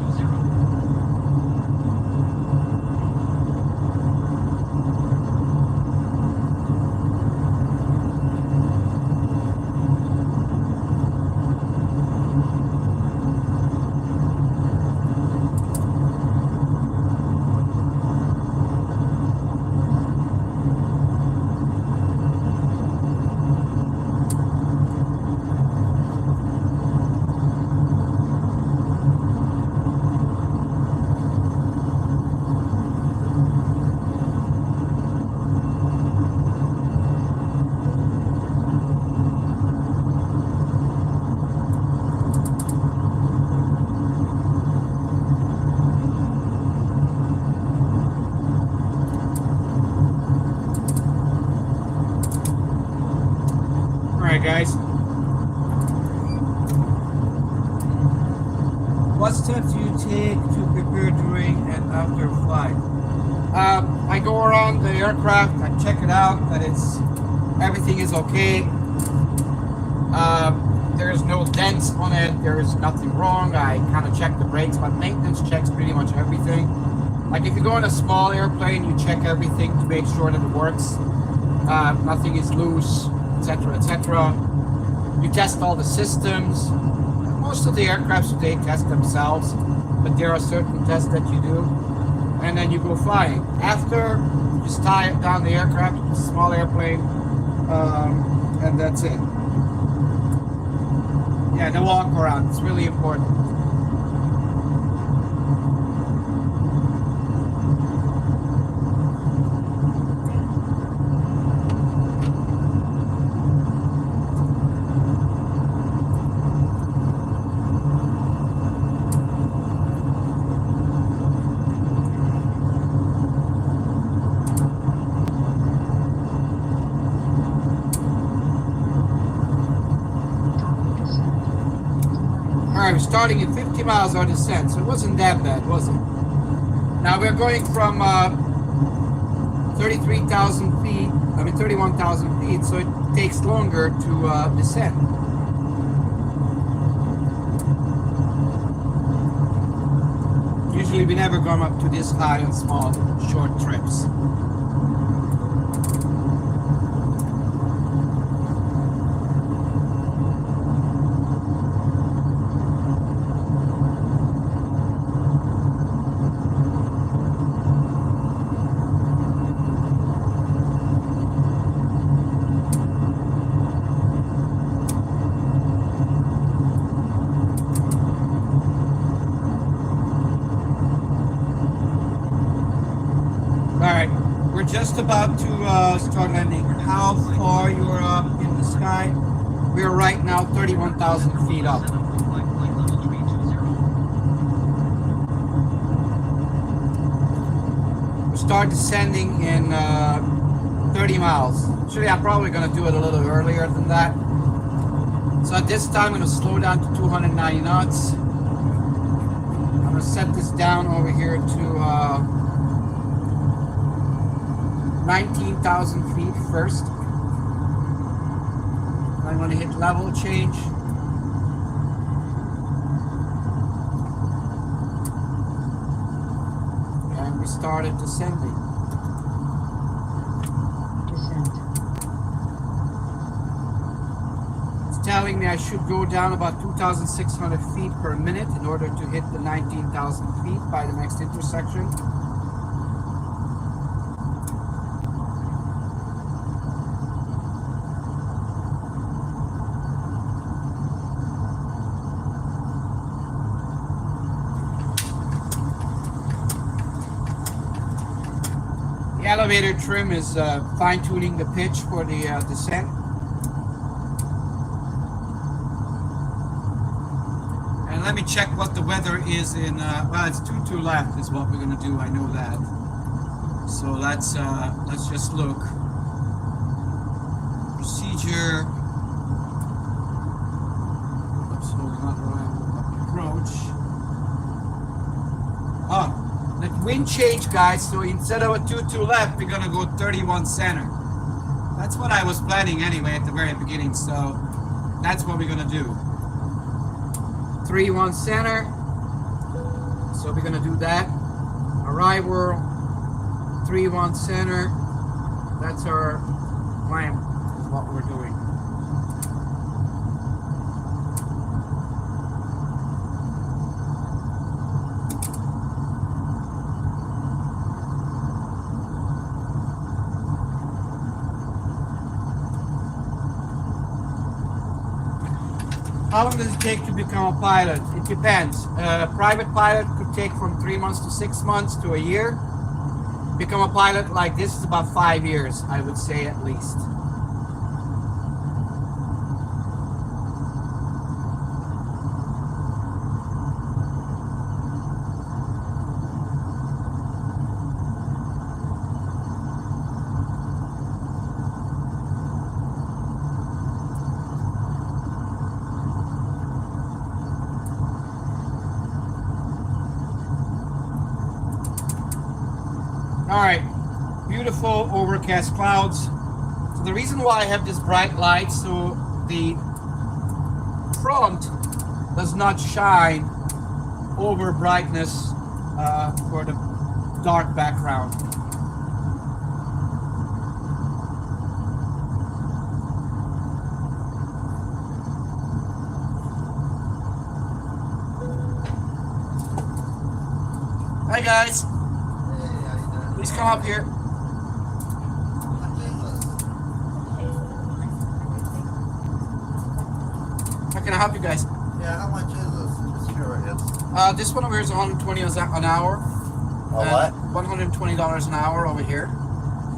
Alright, guys. What steps do you take to prepare during and after flight? I go around the aircraft, I check it out, that everything is okay. There's no dents on it, there's nothing wrong. I kind of check the brakes, but maintenance checks pretty much everything. Like if you go in a small airplane, you check everything to make sure that it works. Nothing is loose, etc., etc. You test all the systems. Most of the aircrafts today test themselves, but there are certain tests that you do, and then you go flying. After, you just tie it down the aircraft, it's a small airplane, and that's it. Yeah, the walk around, it's really important. Alright, we're starting at 50 miles our descent, so it wasn't that bad, was it? Now we're going from 31,000 feet, so it takes longer to descend. Usually we never go up to this high on small, short trips. Just about to start landing. How far you're up in the sky? We're right now 31,000 feet up. We start descending in 30 miles. Actually, I'm probably going to do it a little earlier than that. So at this time, I'm going to slow down to 290 knots. I'm going to set this down over here to 19,000 feet first. I'm going to hit level change. And we started descending. It's telling me I should go down about 2,600 feet per minute in order to hit the 19,000 feet by the next intersection. The elevator trim is fine-tuning the pitch for the descent. And let me check what the weather is in, well, it's 2 left is what we're going to do. I know that. So let's just look. Procedure. Oops, holding on the right approach. Oh, the wind change, guys. So instead of a 2 left, we're going to go 31 center. That's what I was planning anyway at the very beginning. So that's what we're going to do. 3-1 center. So we're going to do that. Arrival. 3-1 center. That's our plan, is what we're doing. How long does it take to become a pilot? It depends. A private pilot could take from 3 months to 6 months to a year. Become a pilot like this is about 5 years, I would say at least. All right, beautiful overcast clouds. So the reason why I have this bright light, so the front does not shine over brightness for the dark background. Hi guys. Please come up here. How can I help you guys? Yeah, how much is this? Just curious. This one over here is $120 an hour. What? $120 an hour over here.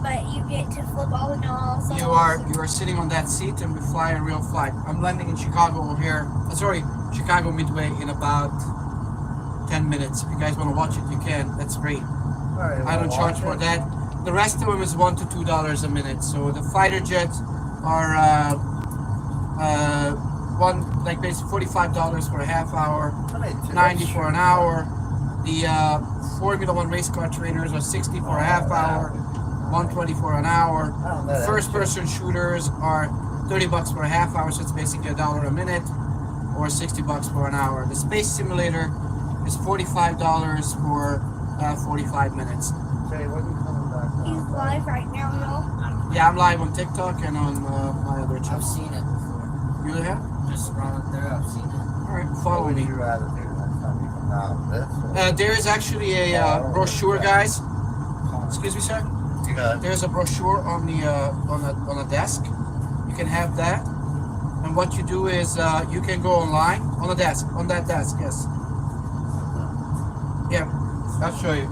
But you get to flip all the knobs. You are sitting on that seat and we fly a real flight. I'm landing in Chicago over here. Sorry, Chicago Midway in about 10 minutes. If you guys want to watch it, you can. That's great. Right, I don't charge for that. The rest of them is $1 to $2 a minute. So the fighter jets are basically $45 for a half hour, $90 for an hour. The Formula One race car trainers are $60 for a half hour, $120 for an hour. The first-person shooters are $30 for a half hour, so it's basically $1 a minute, or $60 for an hour. The space simulator is $45 for 45 minutes. Jay, when you coming back? He's live right now, though. Yeah, I'm live on TikTok and on my other I've channel. seen it before. You have? Just running through, I've seen it. All right, What follow would me. you rather do next time you come down? This or There is actually a brochure, guys. Excuse me, sir. you got There's a brochure on the on a desk. You can have that, and what you do is you can go online on the desk, on that desk. Yes. Yeah, I'll show you.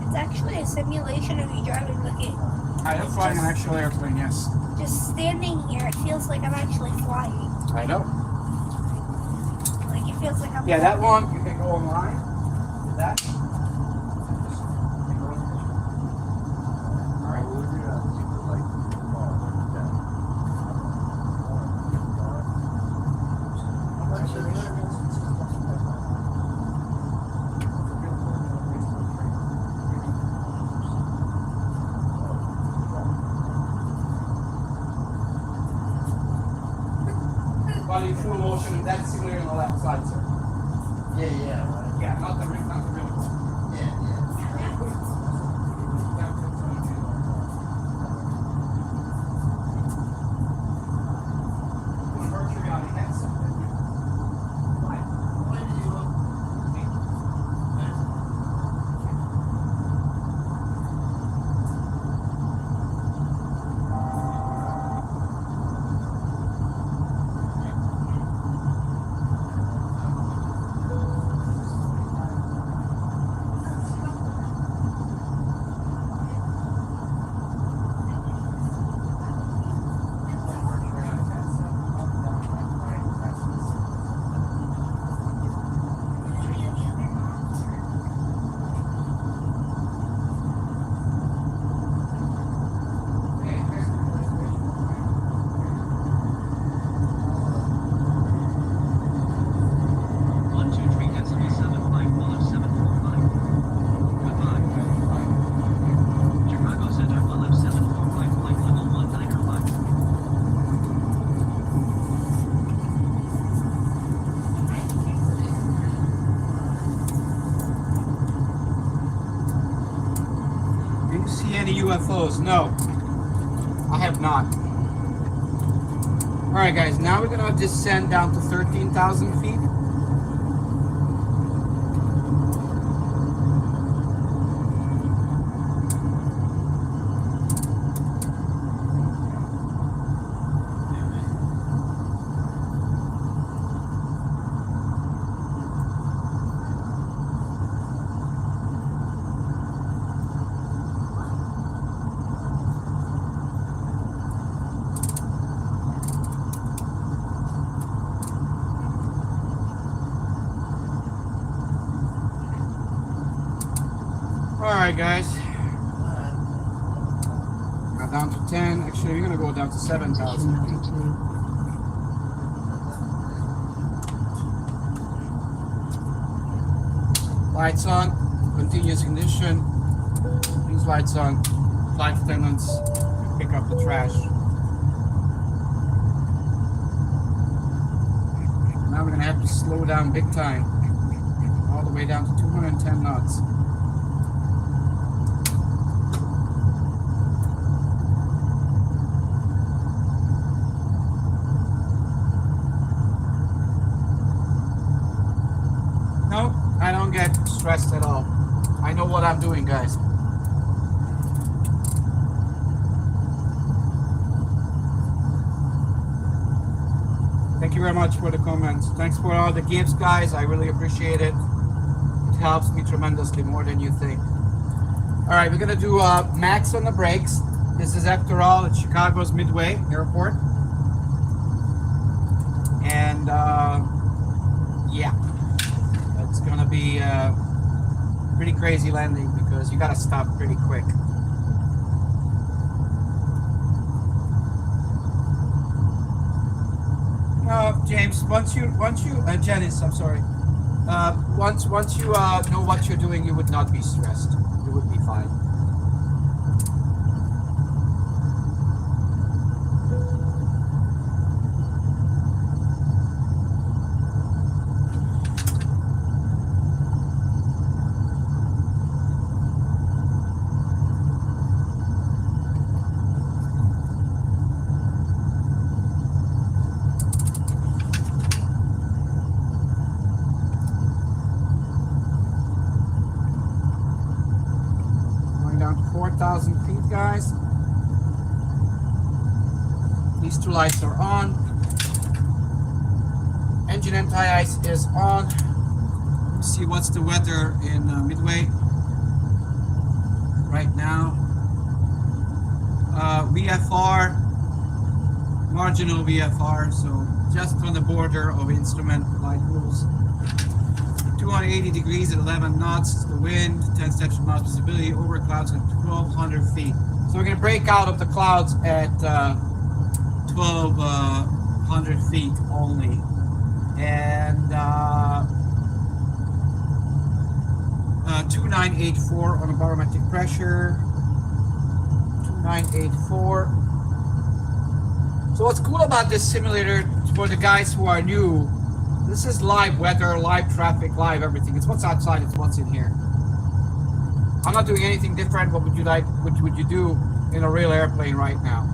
It's actually a simulation of you driving the game. I am flying an actual airplane. Yes. Just standing here, it feels like I'm actually flying. I know. Like it feels like I'm. Yeah, that one you can go online. That. All right. what would you rather do? Like, how much is it? While in full motion, that's simulator on the left side, sir. Yeah, right. Yeah, not the real one. Yeah. Virtual reality headset. UFOs. No, I have not. All right, guys. Now we're gonna descend down to 13,000 feet. Alright guys, now down to 10, actually we're gonna go down to 7,000 feet. Lights on, continuous ignition, these lights on, flight attendants pick up the trash. Now we're gonna have to slow down big time, all the way down to 210 knots. No, I don't get stressed at all. I know what I'm doing, guys. Thank you very much for the comments. Thanks for all the gifts, guys. I really appreciate it. It helps me tremendously more than you think. All right, we're gonna do max on the brakes. This is, after all, it's Chicago's Midway Airport. And yeah. It's gonna be a pretty crazy landing because you gotta stop pretty quick. James, once you Janice, I'm sorry. Once you know what you're doing, you would not be stressed. You would be fine. Down to 4,000 feet, guys. These two lights are on. Engine anti-ice is on. Let's see what's the weather in Midway right now. VFR, marginal VFR, so just on the border of instrument light rules. 280 degrees at 11 knots is the wind, 10 statute miles visibility, over clouds at 1,200 feet. So we're going to break out of the clouds at 1,200 feet only. And 2984 on the barometric pressure. 2984. So what's cool about this simulator, for the guys who are new, this is live weather, live traffic, live everything. It's what's outside, it's what's in here. I'm not doing anything different. What would you like? What would you do in a real airplane right now?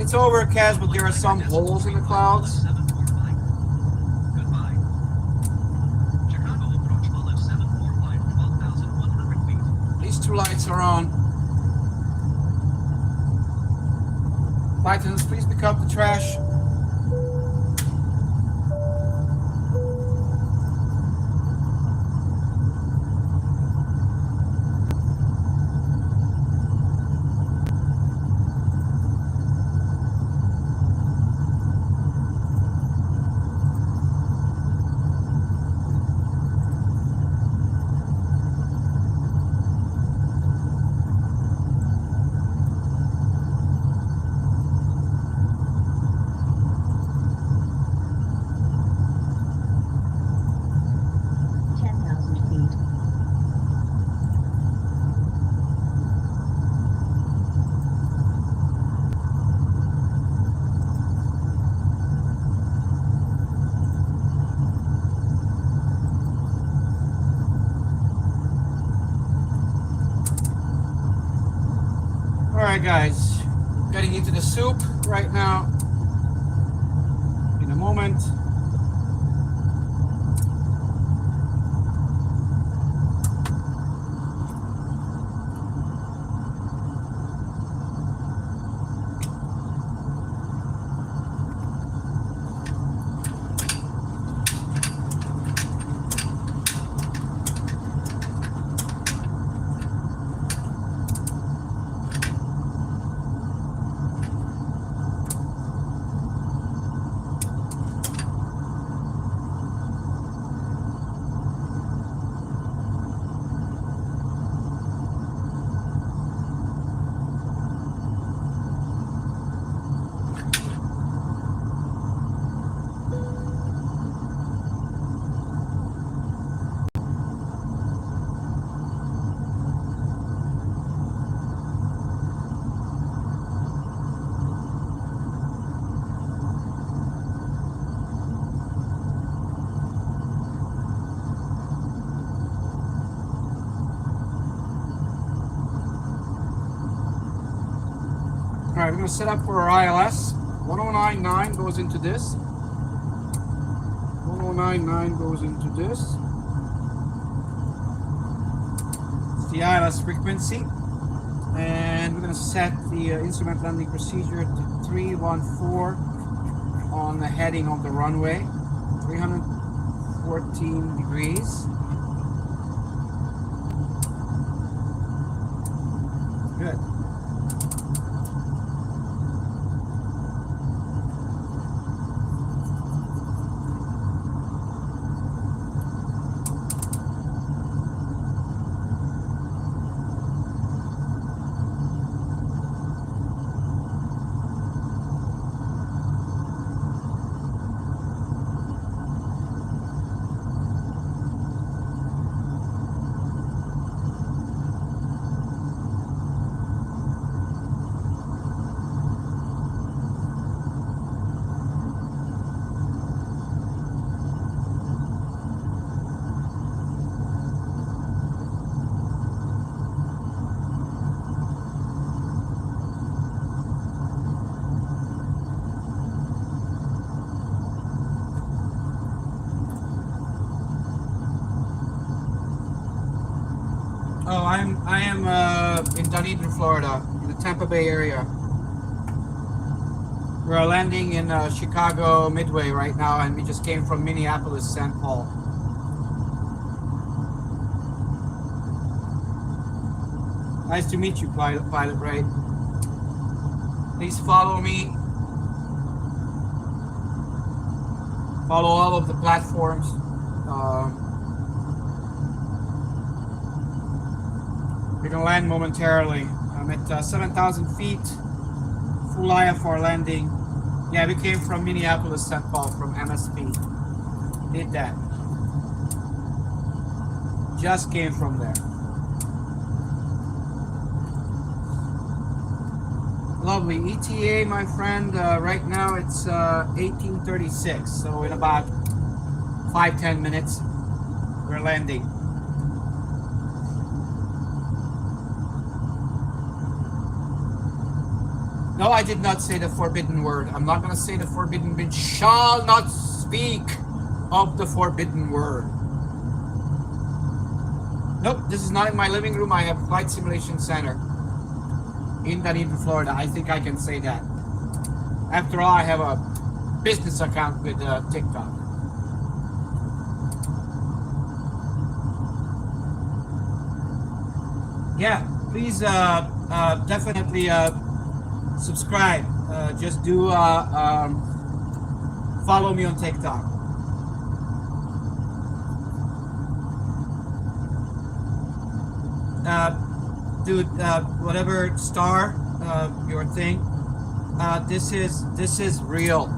It's overcast, but there are some holes in the clouds. 745. Goodbye. Chicago approach level 745, 12,100 feet. lights are on. Flight attendants, please pick up the trash. Alright guys, getting into the soup right now. In a moment. Alright, we're going to set up for our ILS. 1099 goes into this. 1099 goes into this. It's the ILS frequency. And we're going to set the instrument landing procedure to 314 on the heading of the runway. 314 degrees. Good. Oh, I am in Dunedin, Florida, in the Tampa Bay area. We're landing in Chicago Midway right now, and we just came from Minneapolis, St. Paul. Nice to meet you, Pilot Ray. Please follow me. Follow all of the platforms. We're gonna land momentarily. I'm at 7,000 feet, full IFR landing. Yeah, we came from Minneapolis, St. Paul, from MSP. Did that. Just came from there. Lovely. ETA, my friend, right now it's 1836, so in about 5-10 minutes, we're landing. No, I did not say the forbidden word. I'm not going to say the forbidden word. Shall not speak of the forbidden word. Nope, this is not in my living room. I have Flight Simulation Center in Dunedin, Florida. I think I can say that. After all, I have a business account with TikTok. Yeah, please definitely subscribe. Just do follow me on TikTok. Dude, whatever star your thing. This is real.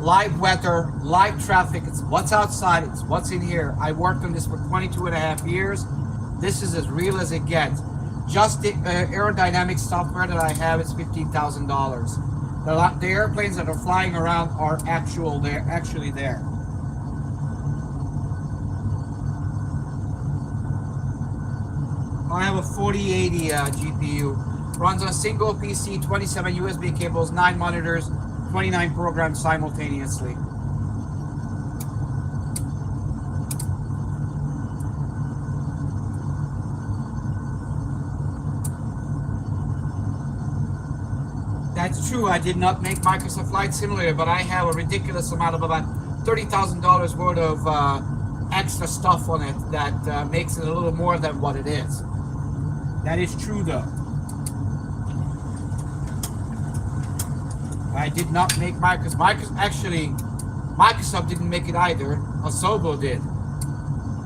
Live weather, live traffic. It's what's outside. It's what's in here. I worked on this for 22 and a half years. This is as real as it gets. Just the aerodynamic software that I have is $15,000. The airplanes that are flying around are actually there. I have a 4080 GPU. Runs on a single PC, 27 USB cables, 9 monitors, 29 programs simultaneously. That's true. I did not make Microsoft Flight Simulator, but I have a ridiculous amount of about $30,000 worth of extra stuff on it that makes it a little more than what it is. That is true, though. I did not make Microsoft didn't make it either. Asobo did,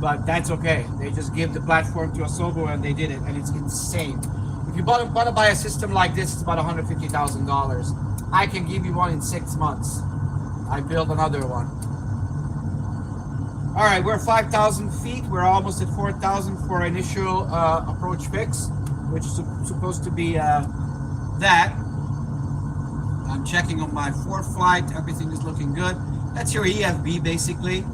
but that's okay. They just gave the platform to Asobo and they did it, and it's insane. If you want to buy a system like this, it's about $150,000. I can give you one in 6 months. I built another one. All right, we're 5,000 feet. We're almost at 4,000 for initial approach fix, which is supposed to be that. I'm checking on my ForeFlight. Everything is looking good. That's your EFB, basically.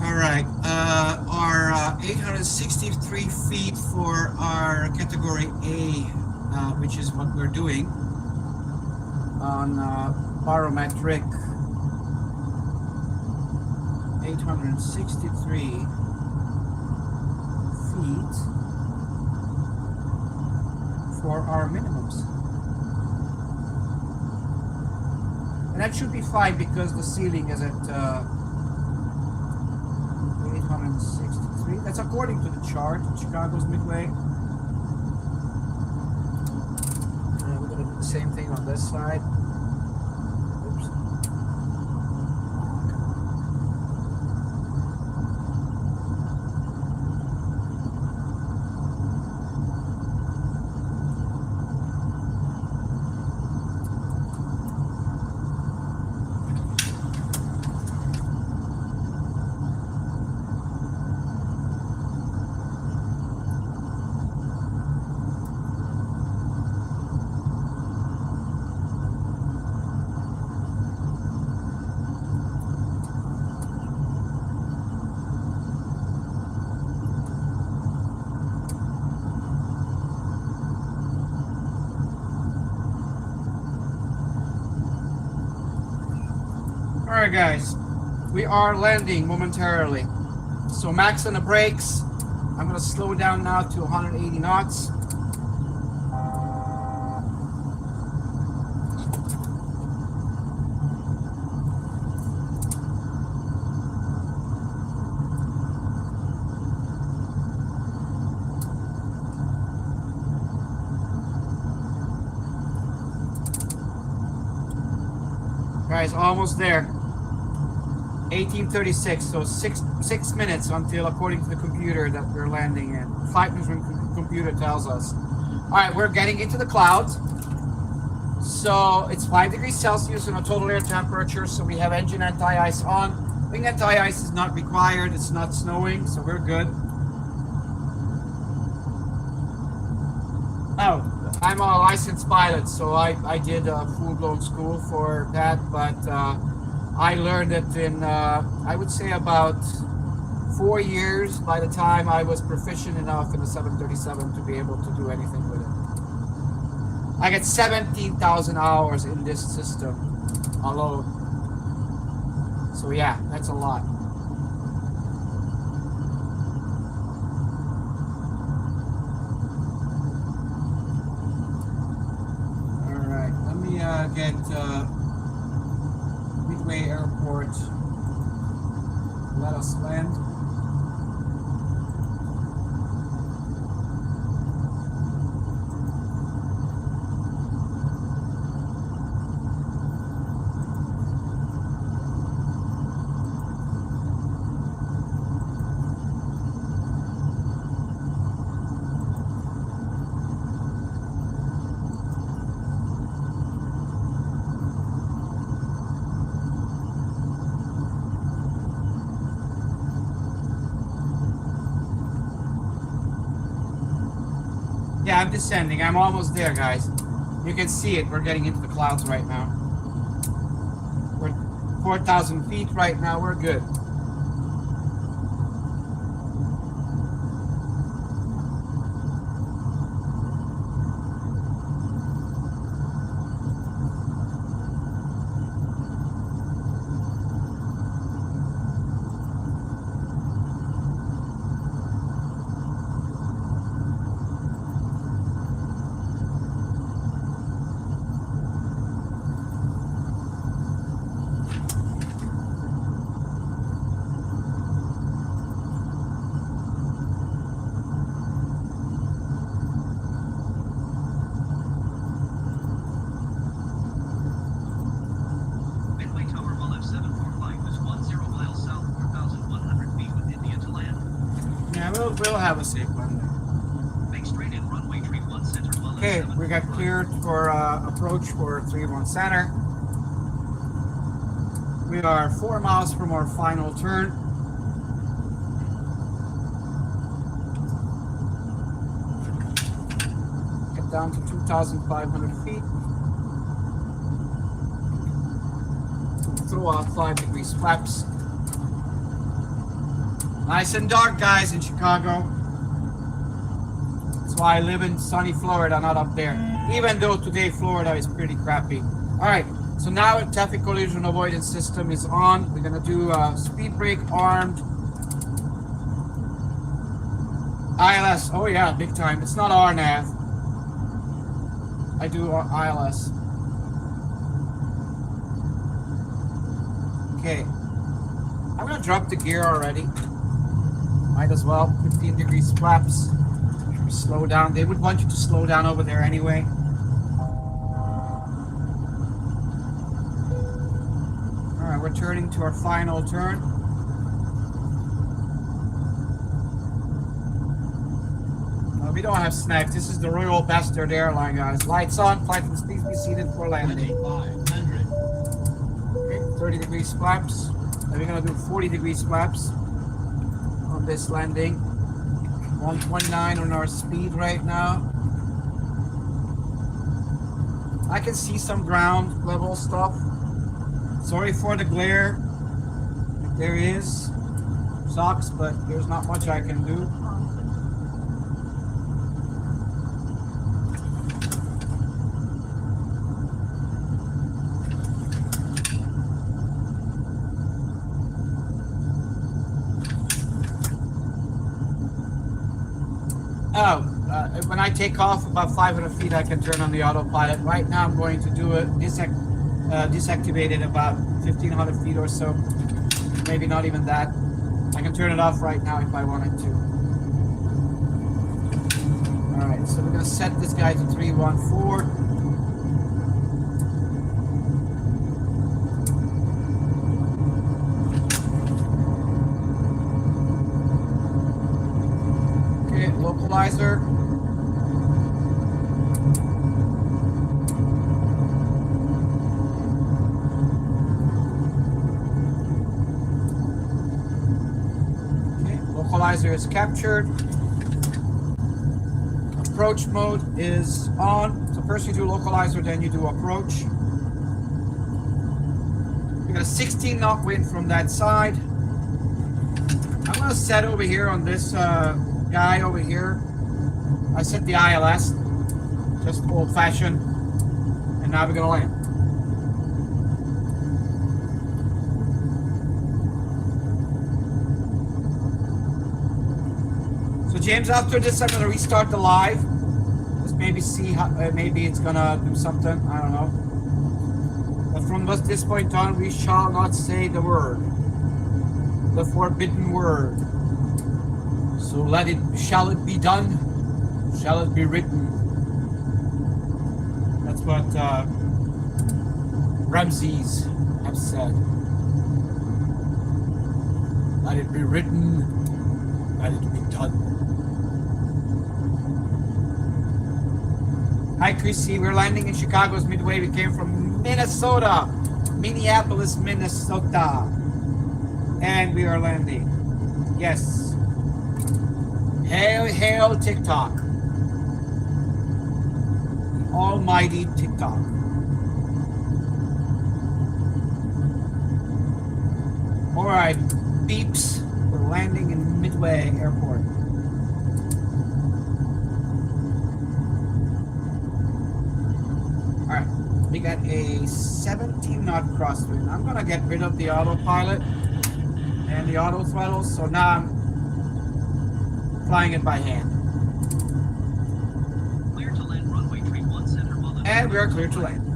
All right, our 863 feet for our category A, which is what we're doing on barometric. 863 feet for our minimums. And that should be fine because the ceiling is at 863. That's according to the chart, Chicago's midway. We're going to do the same thing on this side. Oops. Alright guys, we are landing momentarily. So max on the brakes. I'm going to slow down now to 180 knots. Guys, almost there. 1836, so six minutes until, according to the computer, that we're landing in. Flight management computer tells us. All right, we're getting into the clouds. So it's 5 degrees Celsius in a total air temperature. So we have engine anti-ice on. Wing anti-ice is not required. It's not snowing, so we're good. Oh, I'm a licensed pilot, so I did a full-blown school for that, but I learned it in, I would say, about 4 years by the time I was proficient enough in the 737 to be able to do anything with it. I get 17,000 hours in this system alone. So yeah, that's a lot. get Midway Airport. Let us land. Yeah, I'm descending. I'm almost there, guys. You can see it. We're getting into the clouds right now. We're 4,000 feet right now. We're good. Midway Tower will have 745 is 10 miles south, 4,100 feet with India to land. Yeah, we'll have a safe landing. Make straight in runway tree 1 center will have Okay, we got 745. cleared for approach for 31 center. We are 4 miles from our final turn. Get down to 2,500 feet. Throw out 5 degrees flaps. Nice and dark, guys, in Chicago. That's why I live in sunny Florida, not up there. Even though today Florida is pretty crappy. All right, so now traffic collision avoidance system is on. We're gonna do speed brake armed. ILS, oh yeah, big time. It's not RNAV. I do ILS. Okay, I'm gonna drop the gear already. Might as well. 15 degrees flaps. Slow down. They would want you to slow down over there anyway. Alright, we're turning to our final turn. We don't have snacks. This is the Royal Bastard Airline, guys. Lights on. Flight and please be seated for landing. 2,500. Okay, 30 degrees flaps. Then we're gonna do 40 degrees flaps on this landing. 129 on our speed right now. I can see some ground level stuff. Sorry for the glare. If there is. Sucks, but there's not much I can do. When I take off about 500 feet, I can turn on the autopilot. Right now, I'm going to do it deactivate it about 1,500 feet or so. Maybe not even that. I can turn it off right now if I wanted to. All right, so we're gonna set this guy to 314. Okay, localizer. Localizer is captured. Approach mode is on. So first you do localizer, then you do approach. We got a 16 knot wind from that side. I'm gonna set over here on this guy over here. I set the ILS, just old fashioned. And now we're gonna land. James, after this, I'm gonna restart the live. Just maybe see how, maybe it's gonna do something. I don't know. But from this point on, we shall not say the word, the forbidden word. So shall it be done? Shall it be written? That's what Ramses have said. Let it be written, let it be done. Hi Chrissy, we're landing in Chicago's Midway. We came from Minnesota, Minneapolis, Minnesota. And we are landing. Yes. Hail, hail TikTok. Almighty TikTok. Alright, beeps. We're landing in Midway Airport. Alright, we got a 17 knot crosswind. I'm gonna get rid of the autopilot and the auto throttle, so now I'm flying it by hand. Clear to land runway 31 center. And we are clear to land.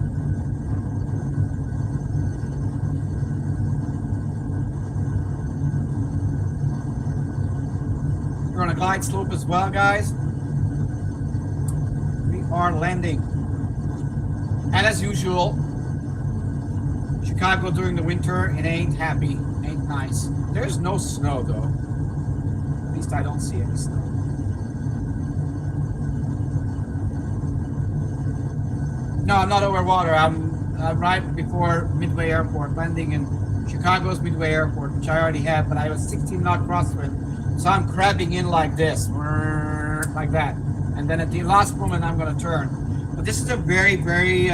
We're on a glide slope as well, guys. We are landing. And as usual, Chicago during the winter, it ain't happy, ain't nice. There's no snow though. At least I don't see any snow. No, I'm not over water. I'm right before Midway Airport, landing in Chicago's Midway Airport, which I already have, but I have a 16 knot crosswind. So I'm crabbing in like this, like that. And then at the last moment, I'm gonna turn. But this is a very, very,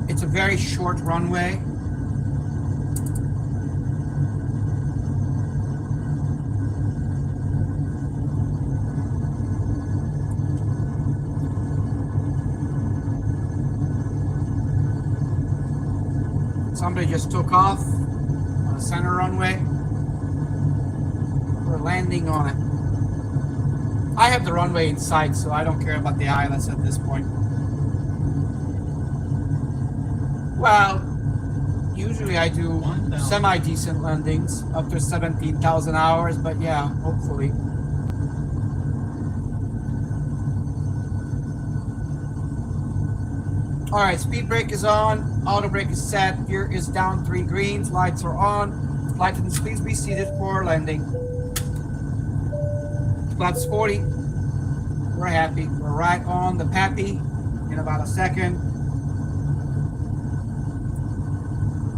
it's a very short runway. Somebody just took off on the center runway. We're landing on it. I have the runway in sight, so I don't care about the ILS at this point. Well, usually I do semi-decent landings up to 17,000 hours, but yeah, hopefully. All right, speed brake is on, auto brake is set, gear is down 3 greens, lights are on. Flight attendants, please be seated for landing. Flaps 40. We're happy. We're right on the Pappy in about a second.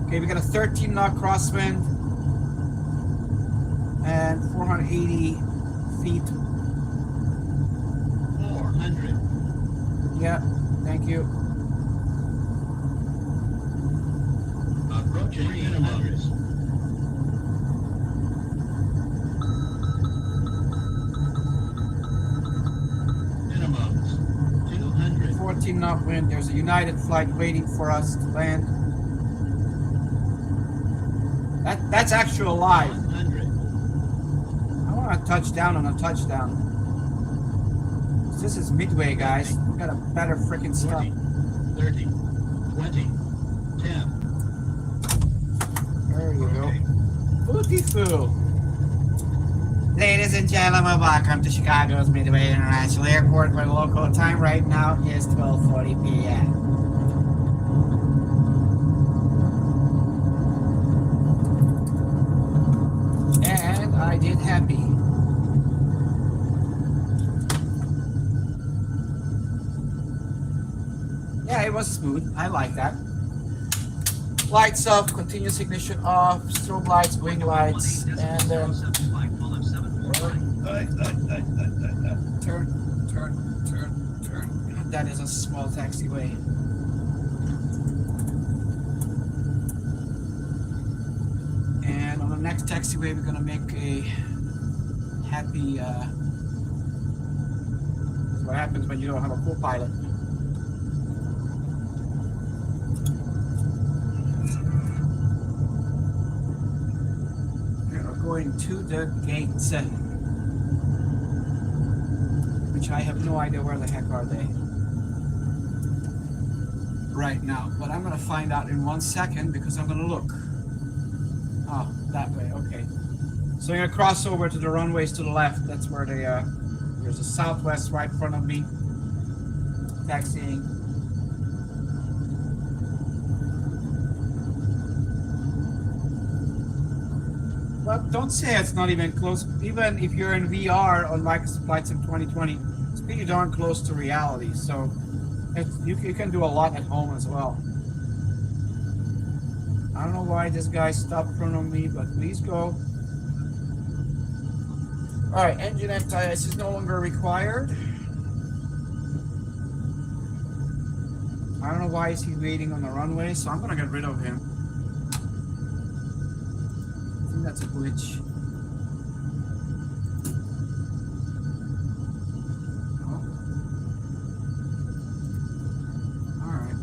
Okay, we got a 13 knot crosswind and 480 feet. 400. Yeah, thank you. Approaching minimums. Minimums. 200. 14 knot wind. There's a United flight waiting for us to land. That's actual live. 100. I want to touch down on a touchdown. This is Midway, guys. We got a better freaking stuff. 30. 20. 10. There you go. Okay. Footy-foo. Ladies and gentlemen, welcome to Chicago's Midway International Airport, where the local time right now is 12:40 p.m. And I did happy. Yeah, it was smooth. I like that. Lights off, continuous ignition off, strobe lights, wing lights, and then turn. That is a small taxiway. And on the next taxiway, we're gonna make a happy. That's what happens when you don't have a co-pilot. Going to the gates, which I have no idea where the heck are they. right now, but I'm gonna find out in 1 second because I'm gonna look. Oh, that way. Okay. So I'm gonna cross over to the runways to the left. That's where they there's a Southwest right in front of me. Taxiing. But don't say it's not even close. Even if you're in VR on Microsoft Flight Sim 2020, it's pretty darn close to reality. So you can do a lot at home as well. I don't know why this guy stopped in front of me, but please go. All right, engine anti-ice is no longer required. I don't know why is he waiting on the runway, so I'm gonna get rid of him. I think that's a glitch. Oh. All right.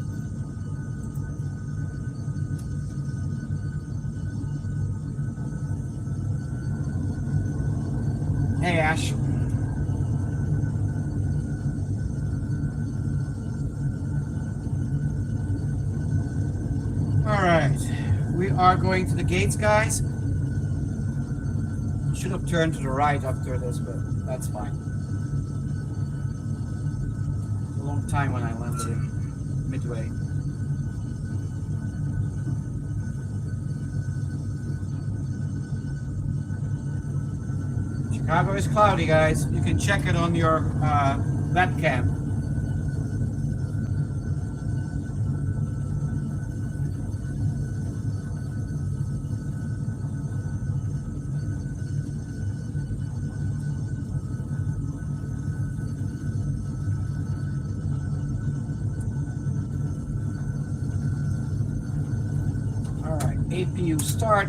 Hey, Ash. All right, we are going to the gates, guys. Should have turned to the right after this, but that's fine. It's a long time when I landed in Midway. Chicago is cloudy, guys. You can check it on your webcam. All right, APU start.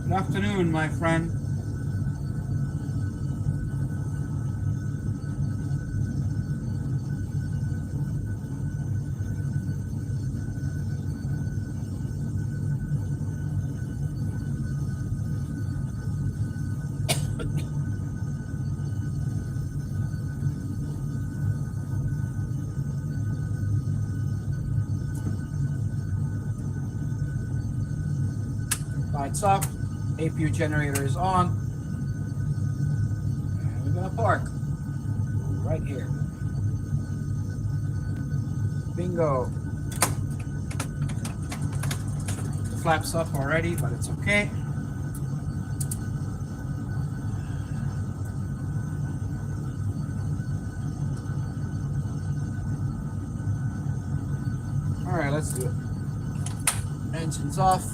Good afternoon, my friend. Lights off. APU generator is on. And we're gonna park right here. Bingo. The flaps up already, but it's okay. All right, let's do it. Engines off.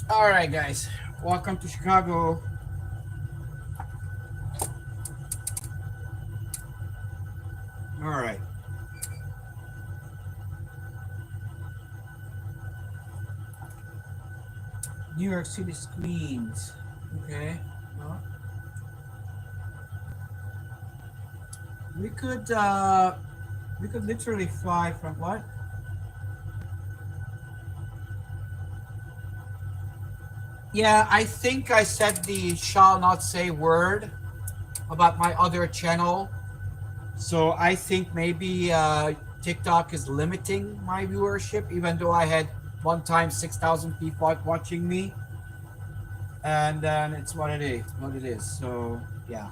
All right, guys, welcome to Chicago. All right. New York City screens. Okay. Well, we could literally fly from what? Yeah, I think I said the shall not say word about my other channel. So I think maybe TikTok is limiting my viewership, even though I had one time 6,000 people watching me. And then it's what it is. So yeah.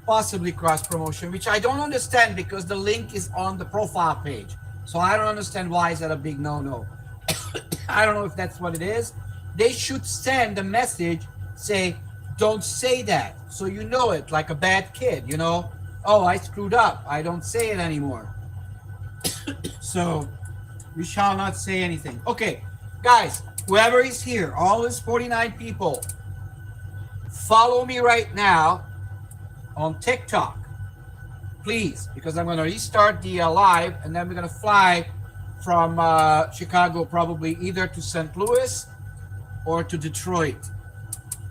Possibly cross promotion, which I don't understand because the link is on the profile page. So I don't understand why is that a big no-no. I don't know if that's what it is. They should send a message, say, don't say that. So you know it, like a bad kid, you know? Oh, I screwed up. I don't say it anymore. So we shall not say anything. Okay, guys, whoever is here, all these 49 people, follow me right now on TikTok, please, because I'm going to restart the live, and then we're going to fly from Chicago probably either to St. Louis or to Detroit.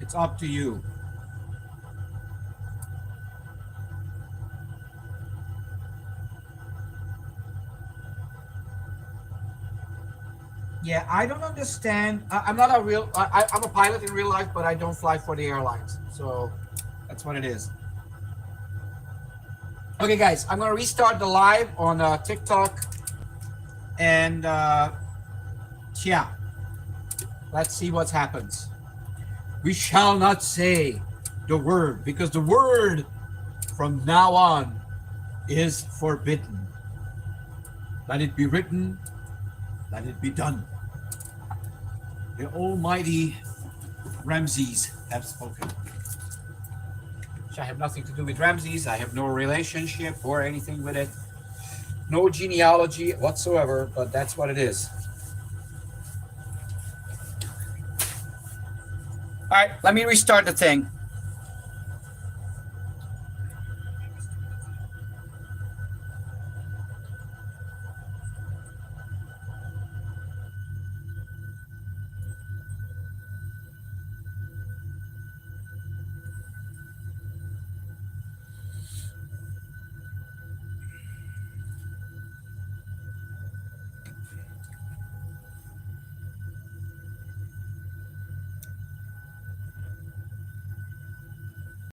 It's up to you. Yeah, I don't understand. I'm not a real. I'm a pilot in real life, but I don't fly for the airlines. So that's what it is. Okay, guys, I'm gonna restart the live on TikTok, and yeah, let's see what happens. We shall not say the word, because the word from now on is forbidden. Let it be written. Let it be done. The almighty Ramses have spoken. I have nothing to do with Ramses. I have no relationship or anything with it. No genealogy whatsoever, but that's what it is. All right, let me restart the thing.